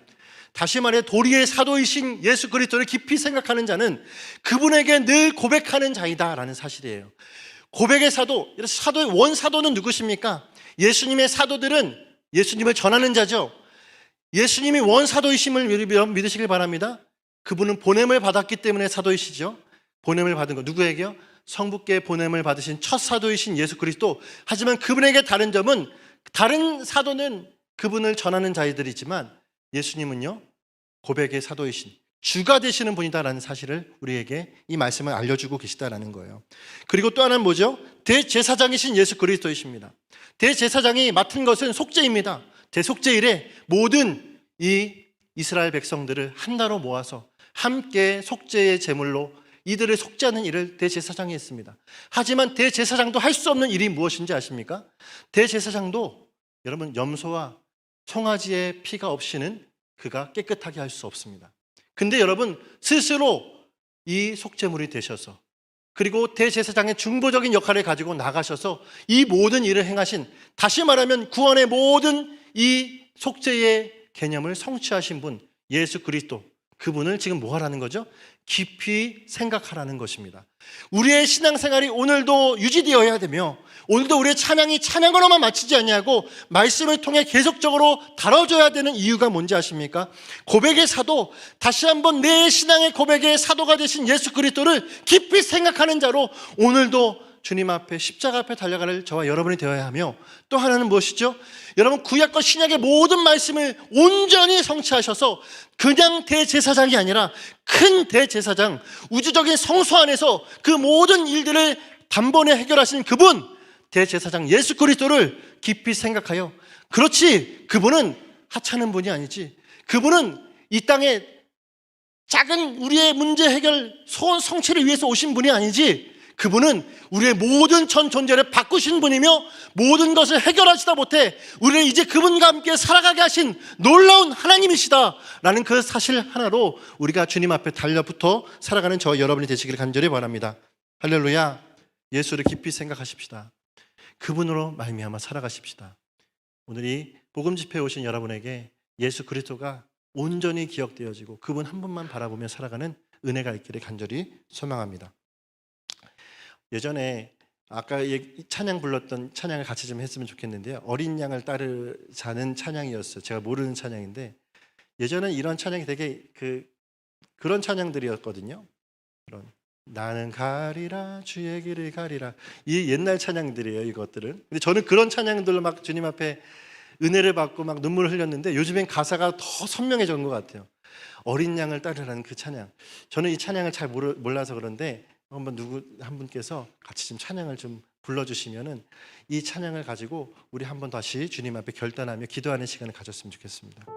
다시 말해 도리의 사도이신 예수 그리스도를 깊이 생각하는 자는 그분에게 늘 고백하는 자이다라는 사실이에요. 고백의 사도, 사도의 원사도는 누구십니까? 예수님의 사도들은 예수님을 전하는 자죠. 예수님이 원사도이심을 믿으시길 바랍니다. 그분은 보냄을 받았기 때문에 사도이시죠. 보냄을 받은 거 누구에게요? 성부께 보냄을 받으신 첫 사도이신 예수 그리스도. 하지만 그분에게 다른 점은, 다른 사도는 그분을 전하는 자들이지만 예수님은요, 고백의 사도이신 주가 되시는 분이다라는 사실을 우리에게 이 말씀을 알려주고 계시다라는 거예요. 그리고 또 하나는 뭐죠? 대제사장이신 예수 그리스도이십니다. 대제사장이 맡은 것은 속죄입니다. 대속죄일에 모든 이 이스라엘 백성들을 한나로 모아서 함께 속죄의 제물로 이들을 속죄하는 일을 대제사장이 했습니다. 하지만 대제사장도 할 수 없는 일이 무엇인지 아십니까? 대제사장도 여러분, 염소와 송아지의 피가 없이는 그가 깨끗하게 할 수 없습니다. 근데 여러분, 스스로 이 속죄물이 되셔서, 그리고 대제사장의 중보적인 역할을 가지고 나가셔서 이 모든 일을 행하신, 다시 말하면 구원의 모든 이 속죄의 개념을 성취하신 분, 예수 그리스도, 그분을 지금 뭐 하라는 거죠? 깊이 생각하라는 것입니다. 우리의 신앙생활이 오늘도 유지되어야 되며, 오늘도 우리의 찬양이 찬양으로만 마치지 않냐고 말씀을 통해 계속적으로 다뤄져야 되는 이유가 뭔지 아십니까? 고백의 사도, 다시 한번 내 신앙의 고백의 사도가 되신 예수 그리스도를 깊이 생각하는 자로 오늘도 주님 앞에, 십자가 앞에 달려갈 저와 여러분이 되어야 하며, 또 하나는 무엇이죠? 여러분, 구약과 신약의 모든 말씀을 온전히 성취하셔서 그냥 대제사장이 아니라 큰 대제사장, 우주적인 성소 안에서 그 모든 일들을 단번에 해결하신 그분, 대제사장 예수 그리스도를 깊이 생각하여, 그렇지, 그분은 하찮은 분이 아니지, 그분은 이 땅에 작은 우리의 문제 해결, 소원 성취를 위해서 오신 분이 아니지, 그분은 우리의 모든 전 존재를 바꾸신 분이며 모든 것을 해결하시다 못해 우리를 이제 그분과 함께 살아가게 하신 놀라운 하나님이시다라는 그 사실 하나로 우리가 주님 앞에 달려붙어 살아가는 저와 여러분이 되시기를 간절히 바랍니다. 할렐루야. 예수를 깊이 생각하십시다. 그분으로 말미암아 살아가십시다. 오늘 이 복음 집회에 오신 여러분에게 예수 그리스도가 온전히 기억되어지고 그분 한 분만 바라보며 살아가는 은혜가 있기를 간절히 소망합니다. 예전에 아까 찬양 불렀던 찬양을 같이 좀 했으면 좋겠는데요. 어린 양을 따르자는 찬양이었어요. 제가 모르는 찬양인데, 예전엔 이런 찬양이 되게 그런 찬양들이었거든요. 그런 나는 가리라 주의 길을 가리라, 이 옛날 찬양들이에요, 이것들은. 근데 저는 그런 찬양들로 막 주님 앞에 은혜를 받고 막 눈물을 흘렸는데, 요즘엔 가사가 더 선명해진 것 같아요. 어린 양을 따르라는 그 찬양. 저는 이 찬양을 잘 몰라서 그런데 한번 누구 한 분께서 같이 좀 찬양을 좀 불러주시면은 이 찬양을 가지고 우리 한번 다시 주님 앞에 결단하며 기도하는 시간을 가졌으면 좋겠습니다.